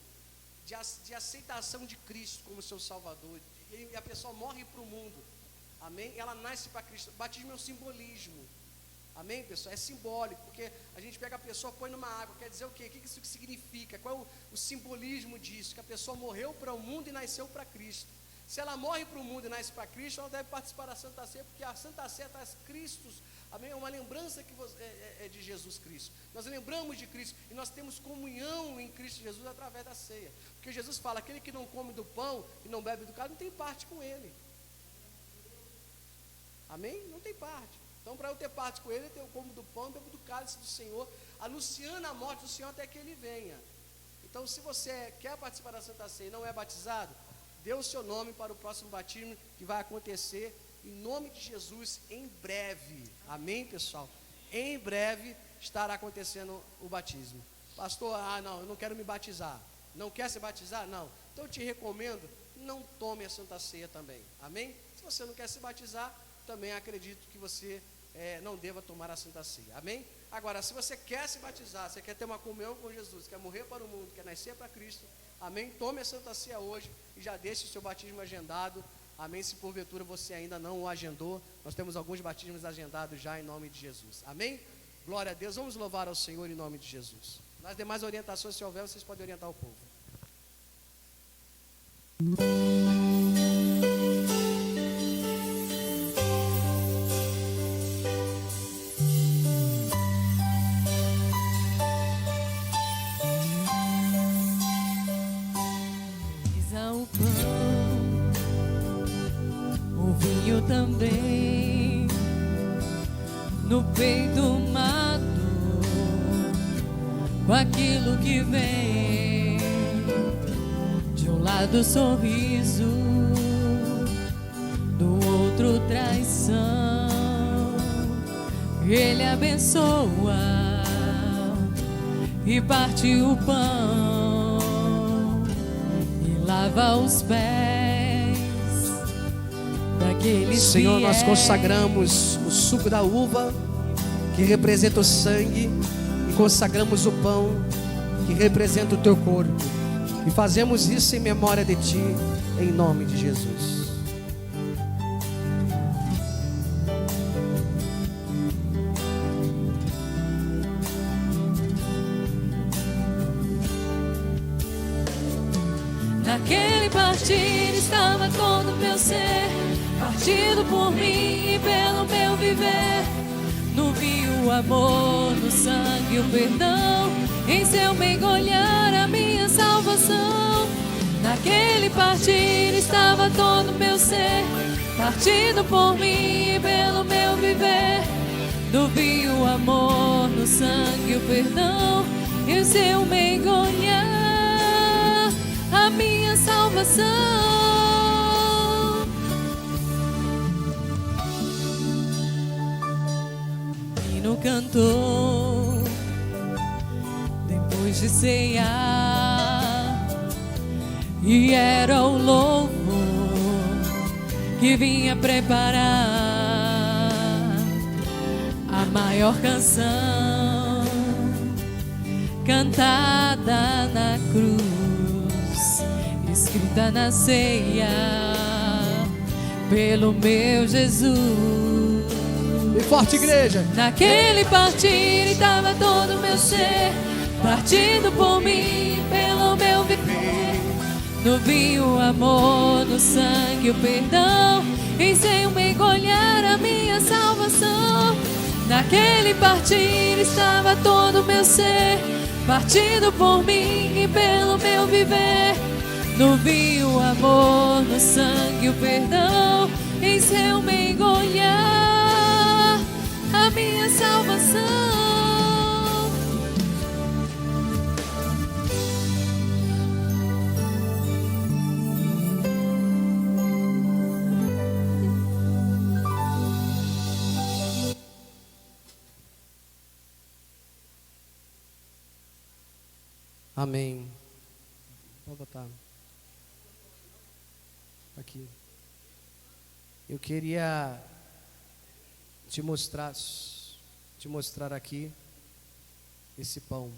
de aceitação de Cristo como seu Salvador. E a pessoa morre para o mundo, amém? Ela nasce para Cristo. O batismo é um simbolismo, amém, pessoal? É simbólico, porque a gente pega a pessoa, põe numa água, quer dizer o quê? O que isso significa? Qual é o simbolismo disso? Que a pessoa morreu para o mundo e nasceu para Cristo. Se ela morre para o mundo e nasce para Cristo, ela deve participar da Santa Ceia, porque a Santa Ceia traz Cristo, amém? É uma lembrança que é de Jesus Cristo. Nós lembramos de Cristo e nós temos comunhão em Cristo Jesus através da ceia. Porque Jesus fala: aquele que não come do pão e não bebe do cálice não tem parte com ele. Amém? Não tem parte. Então, para eu ter parte com ele, eu como do pão, bebo do cálice do Senhor, anunciando a morte do Senhor até que ele venha. Então, se você quer participar da Santa Ceia e não é batizado, dê o seu nome para o próximo batismo que vai acontecer em nome de Jesus em breve. Amém, pessoal? Em breve estará acontecendo o batismo. Pastor, não, eu não quero me batizar. Não quer se batizar? Não. Então eu te recomendo, não tome a Santa Ceia também. Amém? Se você não quer se batizar, também acredito que você não deva tomar a Santa Ceia. Amém? Agora, se você quer se batizar, você quer ter uma comunhão com Jesus, quer morrer para o mundo, quer nascer para Cristo, amém? Tome a Santa Ceia hoje e já deixe o seu batismo agendado. Amém? Se porventura você ainda não o agendou, nós temos alguns batismos agendados já em nome de Jesus. Amém? Glória a Deus. Vamos louvar ao Senhor em nome de Jesus. Nas demais orientações, se houver, vocês podem orientar o povo. Também no peito mato com aquilo que vem de um lado sorriso, do outro traição. Ele abençoa e parte o pão e lava os pés. Senhor, nós consagramos o suco da uva, que representa o sangue, e consagramos o pão, que representa o teu corpo, e fazemos isso em memória de ti, em nome de Jesus. Naquele partir estava todo o meu ser, partido por mim e pelo meu viver. No vinho o amor, no sangue o perdão, em seu mergulhar a minha salvação. Naquele partir estava todo o meu ser, partido por mim e pelo meu viver. No vinho o amor, no sangue o perdão, em seu mergulhar a minha salvação. Cantou depois de ceiar, e era o louvor que vinha preparar a maior canção cantada na cruz, escrita na ceia pelo meu Jesus. E forte, igreja. Naquele partir estava todo o meu ser, partido por mim pelo meu viver. No vinho o amor, no sangue o perdão, em seu mergulhar a minha salvação. Naquele partir estava todo o meu ser, partido por mim e pelo meu viver. No vinho o amor, no sangue o perdão, em seu mergulhar a minha salvação. Amém. Pode botar. Aqui. Eu queria te mostrar aqui esse pão.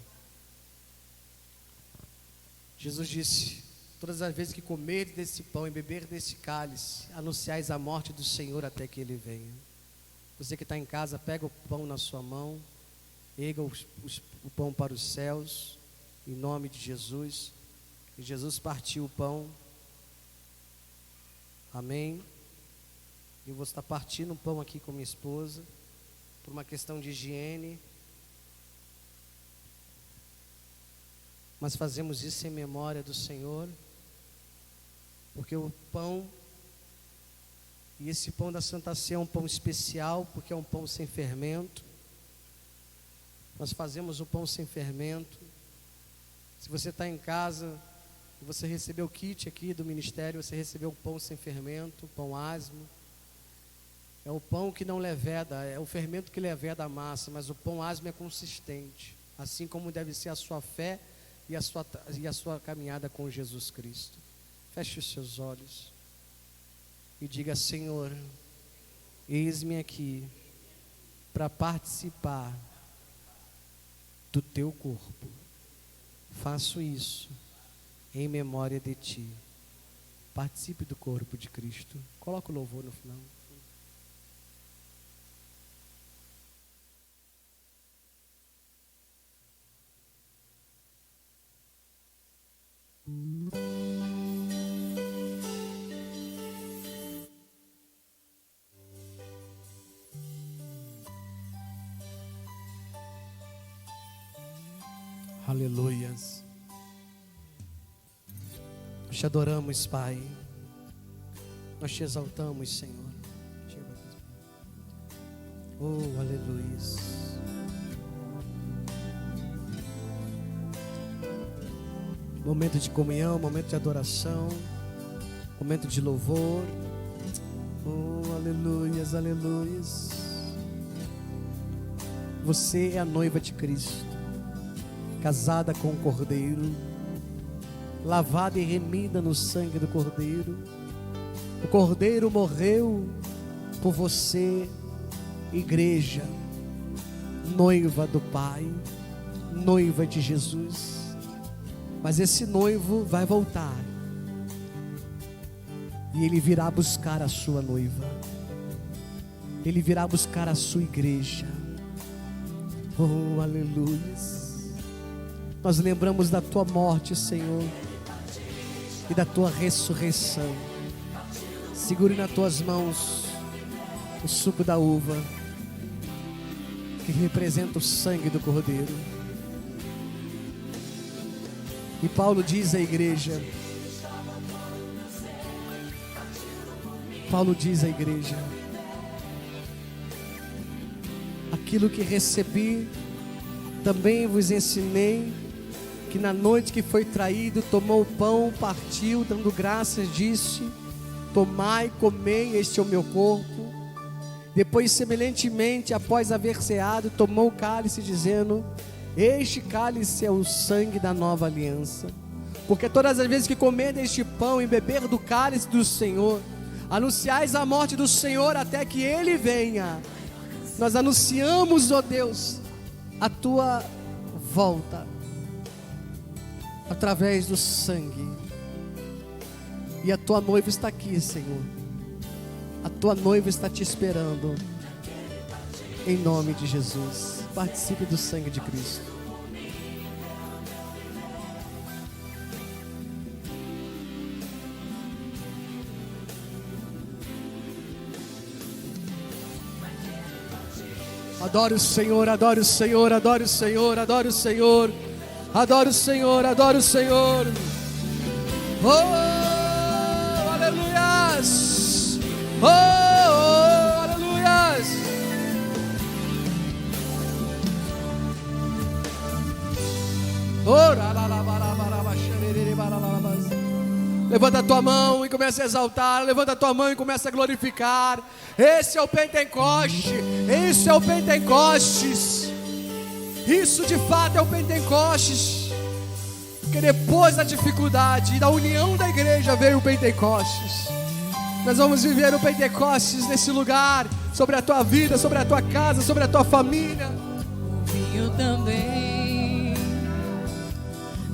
Jesus disse: todas as vezes que comerdes desse pão e beber desse cálice, anunciais a morte do Senhor até que Ele venha. Você que está em casa, pega o pão na sua mão, erga o pão para os céus, em nome de Jesus. E Jesus partiu o pão. Amém. Eu vou estar partindo o pão aqui com minha esposa, por uma questão de higiene. Mas fazemos isso em memória do Senhor, porque o pão, e esse pão da Santa Ceia é um pão especial, porque é um pão sem fermento. Nós fazemos o pão sem fermento. Se você está em casa, e você recebeu o kit aqui do ministério, você recebeu o pão sem fermento, o pão asmo. É o pão que não leveda, é o fermento que leveda a massa, mas o pão asmo é consistente, assim como deve ser a sua fé e a sua caminhada com Jesus Cristo. Feche os seus olhos e diga: Senhor, eis-me aqui para participar do teu corpo. Faço isso em memória de ti. Participe do corpo de Cristo. Coloca o louvor no final. Aleluias. Nós te adoramos, Pai. Nós te exaltamos, Senhor. Oh, aleluias. Momento de comunhão, momento de adoração, momento de louvor. Oh, aleluias, aleluias. Você é a noiva de Cristo, casada com o Cordeiro, lavada e remida no sangue do Cordeiro. O Cordeiro morreu por você, igreja, noiva do Pai, noiva de Jesus. Mas esse noivo vai voltar, e ele virá buscar a sua noiva, ele virá buscar a sua igreja. Oh, aleluias. Nós lembramos da tua morte, Senhor, e da tua ressurreição. Segure nas tuas mãos o suco da uva, que representa o sangue do Cordeiro. E Paulo diz à igreja, aquilo que recebi, também vos ensinei, que na noite que foi traído, tomou o pão, partiu, dando graças, disse: tomai, comei, este é o meu corpo. Depois, semelhantemente, após haver ceado, tomou o cálice, dizendo: este cálice é o sangue da nova aliança. Porque todas as vezes que comer deste pão e beber do cálice do Senhor, anunciais a morte do Senhor até que Ele venha. Nós anunciamos, ó Deus, a tua volta através do sangue. E a tua noiva está aqui, Senhor. A tua noiva está te esperando. Em nome de Jesus, participe do sangue de Cristo. Adore o Senhor, adore o Senhor, adore o Senhor, adore o Senhor, adore o Senhor, adore o Senhor. Oh, aleluias! Oh, aleluias! Levanta a tua mão e começa a exaltar. Levanta a tua mão e começa a glorificar. Esse é o Pentecoste. Isso é o Pentecostes. Isso de fato é o Pentecostes. Porque depois da dificuldade e da união da igreja veio o Pentecostes. Nós vamos viver o Pentecostes nesse lugar, sobre a tua vida, sobre a tua casa, sobre a tua família. O vinho também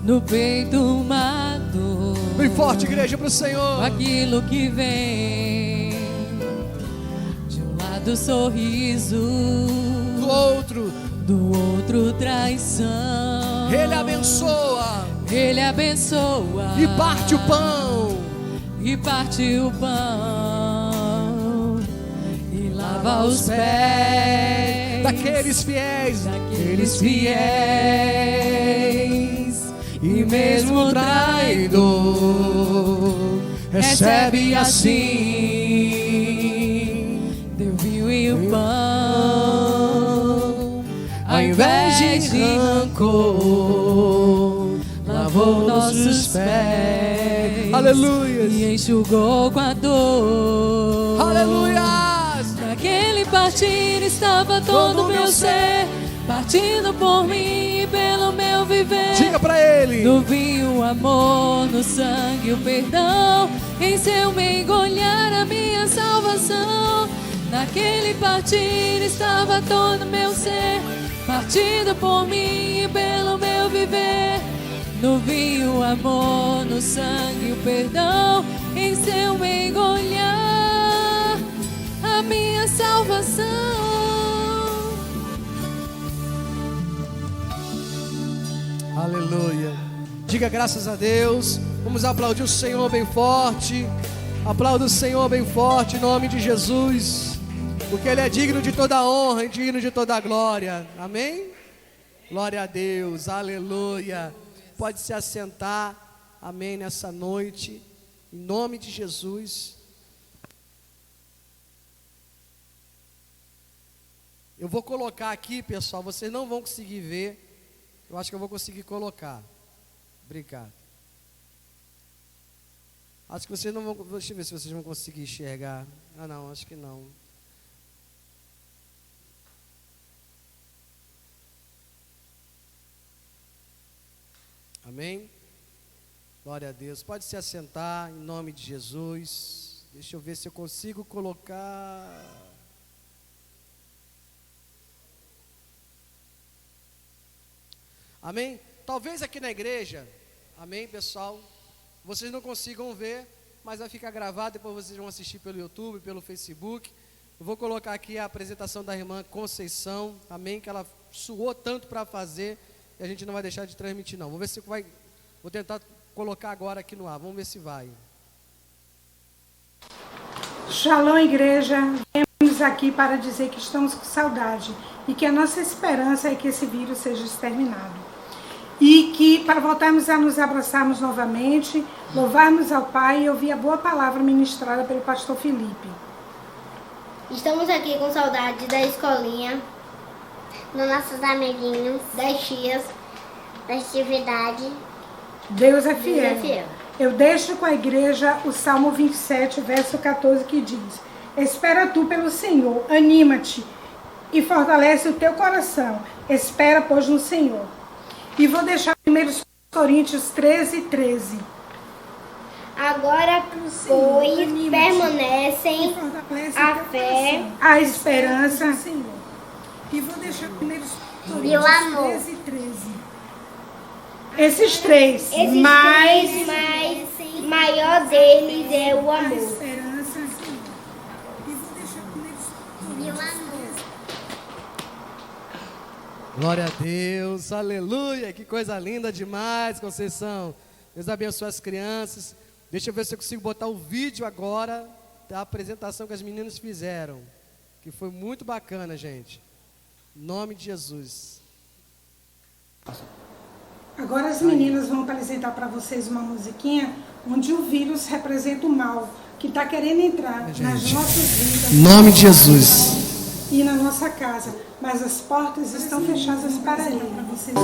no peito matou. Bem forte, igreja, para o Senhor. Aquilo que vem de um lado sorriso, Do outro traição. Ele abençoa. Ele abençoa E parte o pão. E parte o pão e lava os pés daqueles fiéis, e mesmo traidor recebe assim teu vinho e o pão, ao invés de rancor, lavou nossos pés. Aleluia. E enxugou com a dor. Aleluias. Naquele partir estava todo o meu ser, partindo por mim e pelo meu viver. Diga pra ele. No vinho o amor, no sangue o perdão, em seu mergulhar a minha salvação. Naquele partir estava todo o meu ser, partindo por mim e pelo meu viver. No vinho o amor, no sangue o perdão, em seu mergulhar a minha salvação. Aleluia. Diga graças a Deus. Vamos aplaudir o Senhor bem forte. Aplauda o Senhor bem forte em nome de Jesus, porque Ele é digno de toda honra e digno de toda glória. Amém? Glória a Deus. Aleluia. Pode se assentar, amém, nessa noite, em nome de Jesus. Eu vou colocar aqui, pessoal, vocês não vão conseguir ver, eu acho que eu vou conseguir colocar. Obrigado. Acho que vocês não vão, deixa eu ver se vocês vão conseguir enxergar. Ah não, acho que não. Amém? Glória a Deus. Pode se assentar em nome de Jesus. Deixa eu ver se eu consigo colocar. Amém? Talvez aqui na igreja, amém, pessoal, vocês não consigam ver, mas vai ficar gravado, depois vocês vão assistir pelo YouTube, pelo Facebook. Eu vou colocar aqui a apresentação da irmã Conceição, amém, que ela suou tanto para fazer. E a gente não vai deixar de transmitir não. Vamos ver se vai. Vou tentar colocar agora aqui no ar. Vamos ver se vai. Shalom, igreja. Viemos aqui para dizer que estamos com saudade e que a nossa esperança é que esse vírus seja exterminado. E que para voltarmos a nos abraçarmos novamente, louvarmos ao Pai e ouvir a boa palavra ministrada pelo pastor Felipe. Estamos aqui com saudade da escolinha, dos nossos amiguinhos, das tias, da atividade. Deus é fiel. Deus é fiel. Eu deixo com a igreja o Salmo 27, verso 14, que diz: espera tu pelo Senhor, anima-te e fortalece o teu coração. Espera, pois, no Senhor. E vou deixar 1 Coríntios 13, 13. Agora, pois, permanecem a fé, a esperança e vou deixar 1 Coríntios e o amor. 13, 13. Esses três, mas maior deles é o a amor. esperança e vou deixar 1 E o amor. Glória a Deus, aleluia. Que coisa linda demais, Conceição. Deus abençoe as crianças. Deixa eu ver se eu consigo botar o vídeo agora da apresentação que as meninas fizeram, que foi muito bacana, gente. Em nome de Jesus. Agora as meninas vão apresentar para vocês uma musiquinha onde o vírus representa o mal que está querendo entrar nas nossas vidas. Em nome de Jesus. E na nossa casa. Mas as portas estão fechadas para ele. Para vocês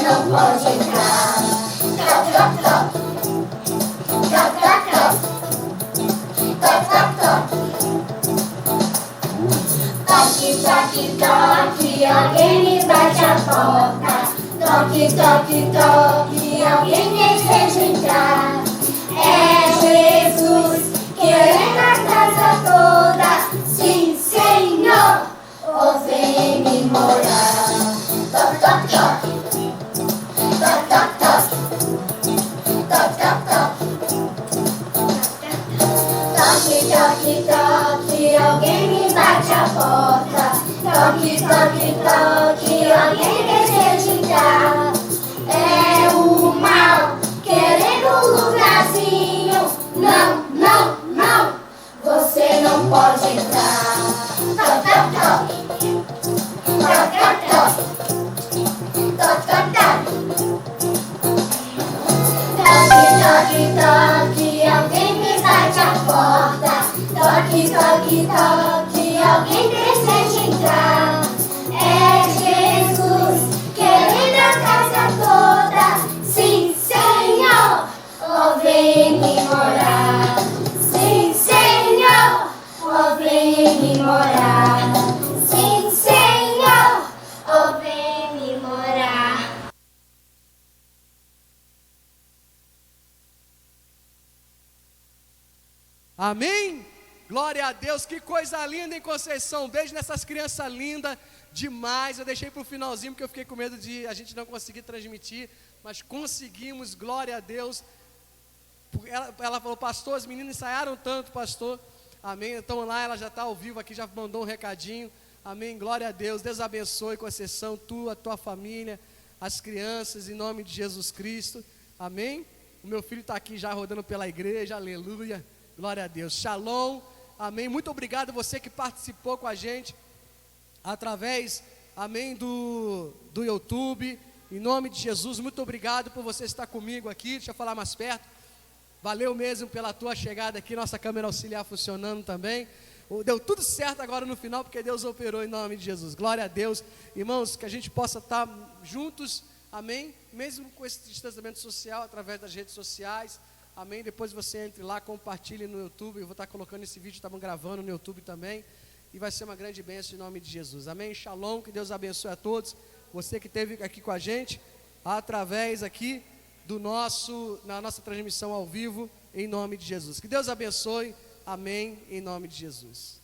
não pode entrar. Toc, toc, toc. Toc, toc, toc. Toc, toc, toc. Toque, toque, toque, alguém me bate a porta. Toque, toque, toque, alguém deseja entrar. É Jesus querendo a casa toda. Sim, Senhor, ou vem me morar. Toque, toque, toque. Toque, toque, toque. Toque, toque, toque. Toque, toque, toque, alguém me bate a porta. Toque, toque, toque, alguém deseja entrar. É o mal querendo um lugarzinho. Não, não, não, você não pode entrar. Toque, toque, toque. Toque, toque, toque. Toque, toque, toque. Toque, toque, toque, alguém me bate a porta. Toque, toque, toque, alguém deseja entrar. É Jesus querendo a casa toda. Sim, Senhor, ou vem me morar. Sim, Senhor, ou vem me morar. Sim, Senhor, ou vem me morar. Amém? Glória a Deus, que coisa linda em Conceição. Um beijo nessas crianças lindas demais. Eu deixei para o finalzinho porque eu fiquei com medo de a gente não conseguir transmitir, mas conseguimos, glória a Deus. Ela falou, pastor, as meninas ensaiaram tanto, pastor. Amém, então lá ela já está ao vivo aqui, já mandou um recadinho. Amém, glória a Deus. Deus abençoe Conceição, tu, a tua família, as crianças, em nome de Jesus Cristo. Amém. O meu filho está aqui já rodando pela igreja, aleluia. Glória a Deus, shalom, amém, muito obrigado você que participou com a gente, através, amém, do YouTube, em nome de Jesus, muito obrigado por você estar comigo aqui, deixa eu falar mais perto, valeu mesmo pela tua chegada aqui, nossa câmera auxiliar funcionando também, deu tudo certo agora no final, porque Deus operou em nome de Jesus, glória a Deus, irmãos, que a gente possa estar juntos, amém, mesmo com esse distanciamento social, através das redes sociais, amém, depois você entre lá, compartilhe no YouTube, eu vou estar colocando esse vídeo, estamos gravando no YouTube também, e vai ser uma grande bênção em nome de Jesus, amém, shalom, que Deus abençoe a todos, você que esteve aqui com a gente, através aqui na nossa transmissão ao vivo, em nome de Jesus, que Deus abençoe, amém, em nome de Jesus.